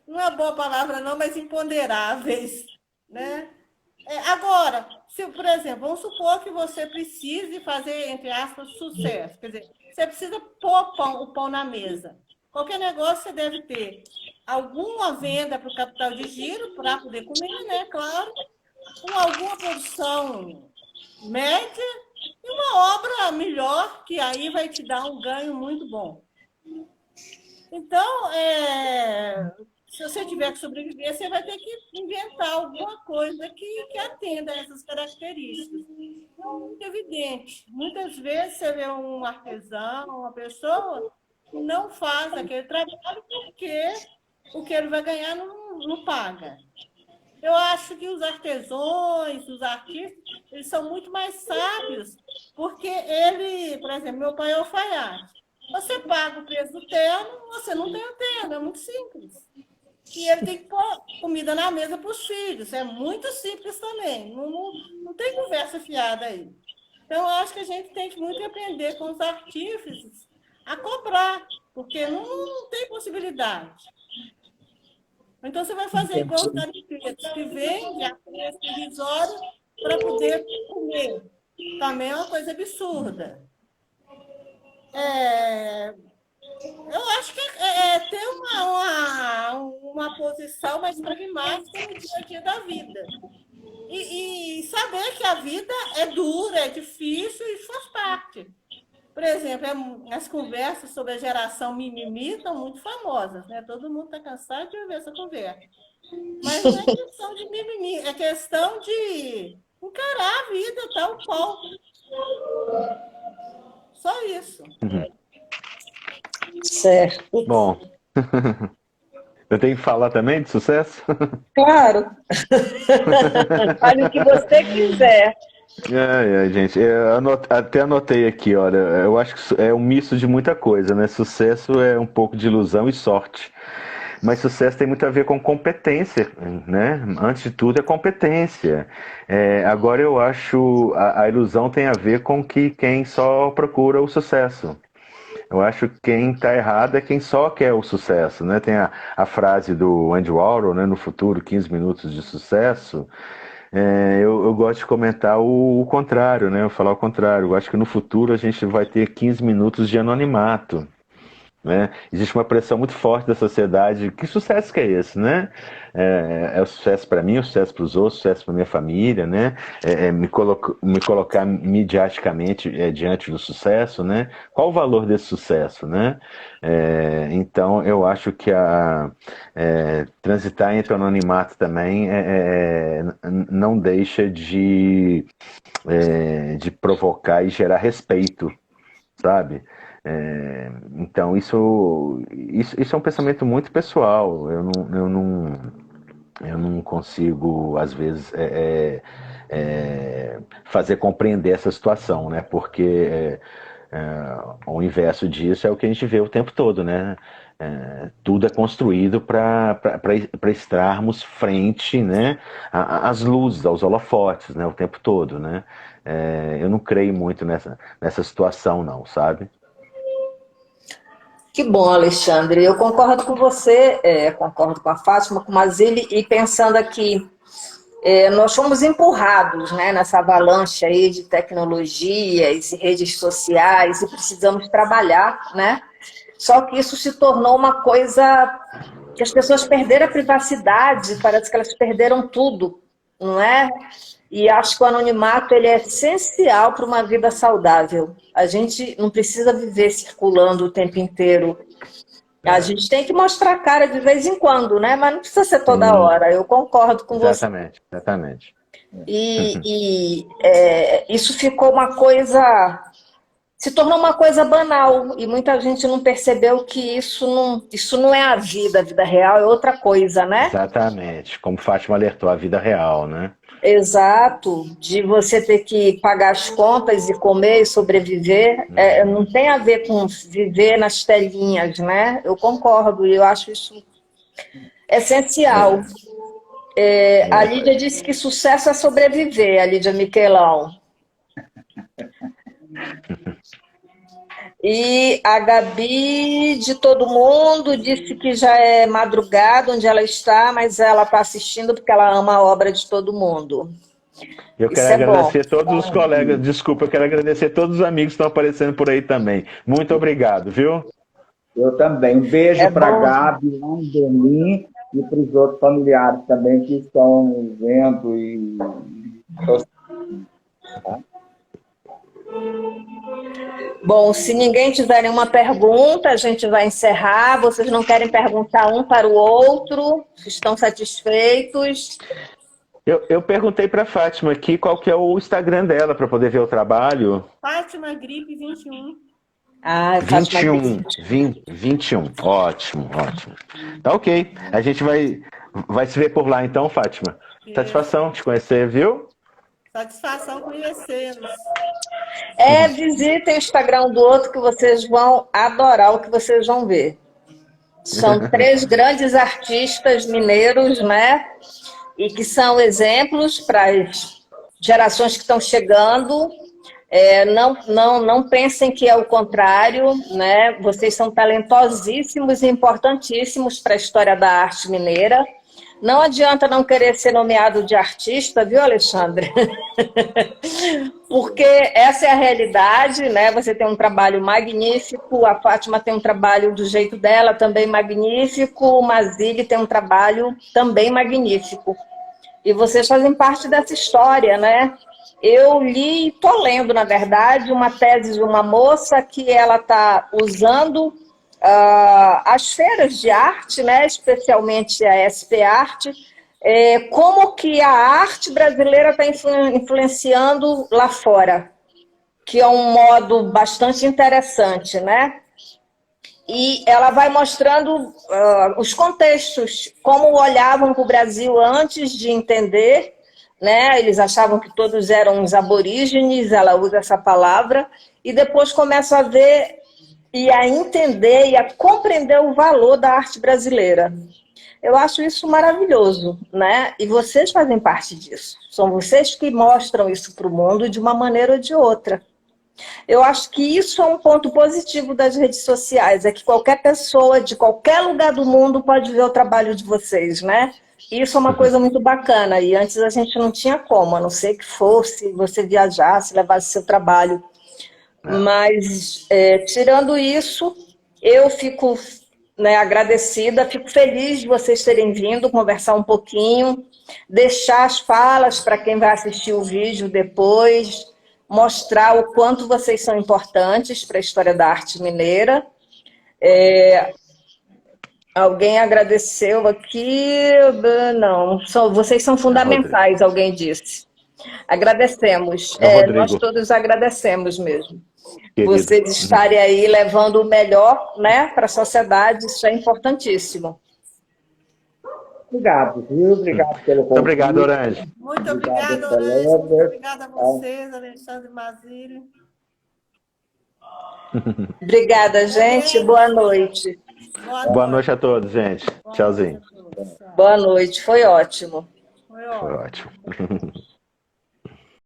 não é boa palavra não, mas imponderáveis, né? Agora, se, por exemplo, vamos supor que você precise fazer, entre aspas, sucesso. Quer dizer, você precisa pôr o pão na mesa. Qualquer negócio você deve ter alguma venda para o capital de giro, para poder comer, né? Claro. Alguma produção média e uma obra melhor, que aí vai te dar um ganho muito bom. Então, se você tiver que sobreviver, você vai ter que inventar alguma coisa que atenda a essas características. É muito evidente. Muitas vezes você vê um artesão, uma pessoa que não faz aquele trabalho porque o que ele vai ganhar não paga. Eu acho que os artesãos, os artistas, eles são muito mais sábios, porque por exemplo, meu pai é alfaiate. Você paga o preço do terno, você não tem o terno, é muito simples. E ele tem que pôr comida na mesa para os filhos, é muito simples também, não tem conversa fiada aí. Então, eu acho que a gente tem que muito aprender com os artífices a cobrar, porque não tem possibilidade. Então, você vai fazer igual os garimpeiros, que vende a preço irrisório para poder comer. Também é uma coisa absurda. Eu acho que ter uma posição mais pragmática no dia a dia da vida. e saber que a vida é dura, é difícil e faz parte. Por exemplo, as conversas sobre a geração mimimi estão muito famosas, né? Todo mundo está cansado de ouvir essa conversa. Mas não é questão de mimimi, é questão de encarar a vida tal qual. Só isso. Certo. Bom, eu tenho que falar também de sucesso? Claro. Fale o que você quiser. Gente, até anotei aqui, olha, eu acho que é um misto de muita coisa, né? Sucesso é um pouco de ilusão e sorte, mas sucesso tem muito a ver com competência, né? Antes de tudo é competência. Agora eu acho a ilusão tem a ver com quem só procura o sucesso. Eu acho que quem está errado é quem só quer o sucesso, né? Tem a frase do Andy Warhol, né? No futuro, 15 minutos de sucesso. Eu gosto de comentar o contrário, né? Eu falar o contrário. Eu acho que no futuro a gente vai ter 15 minutos de anonimato, né? Existe uma pressão muito forte da sociedade. Que sucesso que é esse, né? É o sucesso para mim, o sucesso para os outros, o sucesso para minha família, né? Me colocar midiaticamente diante do sucesso, né? Qual o valor desse sucesso, né? Então eu acho que transitar entre o anonimato também não deixa de provocar e gerar respeito, sabe? Então isso é um pensamento muito pessoal. Eu não consigo às vezes fazer compreender essa situação, né? Porque o inverso disso é o que a gente vê o tempo todo, né? Tudo é construído para estarmos frente, né, às luzes, aos holofotes, né, o tempo todo, né? Eu não creio muito nessa situação, não, sabe? Que bom, Alexandre. Eu concordo com você, concordo com a Fátima, com o Mazili, e pensando aqui, nós fomos empurrados, né, nessa avalanche aí de tecnologias e redes sociais e precisamos trabalhar, né? Só que isso se tornou uma coisa que as pessoas perderam a privacidade, parece que elas perderam tudo, não é? E acho que o anonimato ele é essencial para uma vida saudável. A gente não precisa viver circulando o tempo inteiro. A gente tem que mostrar a cara de vez em quando, né? Mas não precisa ser toda hora. Eu concordo com você. Exatamente. E isso ficou uma coisa... Se tornou uma coisa banal. E muita gente não percebeu que isso não é a vida real é outra coisa, né? Exatamente. Como Fátima alertou, a vida real, né? Exato, de você ter que pagar as contas e comer e sobreviver, não tem a ver com viver nas telinhas, né? Eu concordo e eu acho isso essencial. A Lídia disse que sucesso é sobreviver, a Lídia Miquelão. E a Gabi, de todo mundo, disse que já é madrugada onde ela está, mas ela está assistindo porque ela ama a obra de todo mundo. Eu quero agradecer todos os colegas, desculpa, eu quero agradecer todos os amigos que estão aparecendo por aí também. Muito obrigado, viu? Eu também. Um beijo para a Gabi, lá em Berlim, e para os outros familiares também que estão vendo e... Tá? Bom, se ninguém tiver nenhuma pergunta, a gente vai encerrar. Vocês não querem perguntar um para o outro? Estão satisfeitos? Eu perguntei para a Fátima aqui qual que é o Instagram dela para poder ver o trabalho. Fátima Gripe 21. Ah, 21. Ótimo. Tá ok. A gente vai se ver por lá então, Fátima. Satisfação te conhecer, viu? Satisfação conhecê-los. Visitem o Instagram do outro que vocês vão adorar o que vocês vão ver. São 3 grandes artistas mineiros, né? E que são exemplos para as gerações que estão chegando. Não pensem que é o contrário, né? Vocês são talentosíssimos e importantíssimos para a história da arte mineira. Não adianta não querer ser nomeado de artista, viu, Alexandre? Porque essa é a realidade, né? Você tem um trabalho magnífico, a Fátima tem um trabalho do jeito dela também magnífico, o Mazili tem um trabalho também magnífico. E vocês fazem parte dessa história, né? Eu li, estou lendo, na verdade, uma tese de uma moça que ela está usando as feiras de arte, né, especialmente a SP Arte, como que a arte brasileira está influenciando lá fora, que é um modo bastante interessante, né? E ela vai mostrando os contextos, como olhavam para o Brasil antes de entender, né? Eles achavam que todos eram os aborígenes, ela usa essa palavra, e depois começa a ver e a entender e a compreender o valor da arte brasileira. Eu acho isso maravilhoso, né? E vocês fazem parte disso. São vocês que mostram isso para o mundo de uma maneira ou de outra. Eu acho que isso é um ponto positivo das redes sociais, é que qualquer pessoa de qualquer lugar do mundo pode ver o trabalho de vocês, né? Isso é uma coisa muito bacana, e antes a gente não tinha como, a não ser que fosse, você viajasse, levasse seu trabalho. Mas, tirando isso, eu fico, né, agradecida, fico feliz de vocês terem vindo conversar um pouquinho, deixar as falas para quem vai assistir o vídeo depois, mostrar o quanto vocês são importantes para a história da arte mineira. Alguém agradeceu aqui? Não, vocês são fundamentais, alguém disse. Agradecemos, nós todos agradecemos mesmo. Querido. Vocês estarem aí levando o melhor, né, para a sociedade, isso é importantíssimo. Obrigado, viu? Obrigado pelo convite. Muito obrigado, Orange. Muito obrigada, Orange. Muito obrigada a vocês, Alexandre Mazili. Obrigada, gente. Boa noite. Boa noite a todos, gente. Tchauzinho. Boa noite. Foi ótimo. Foi ótimo.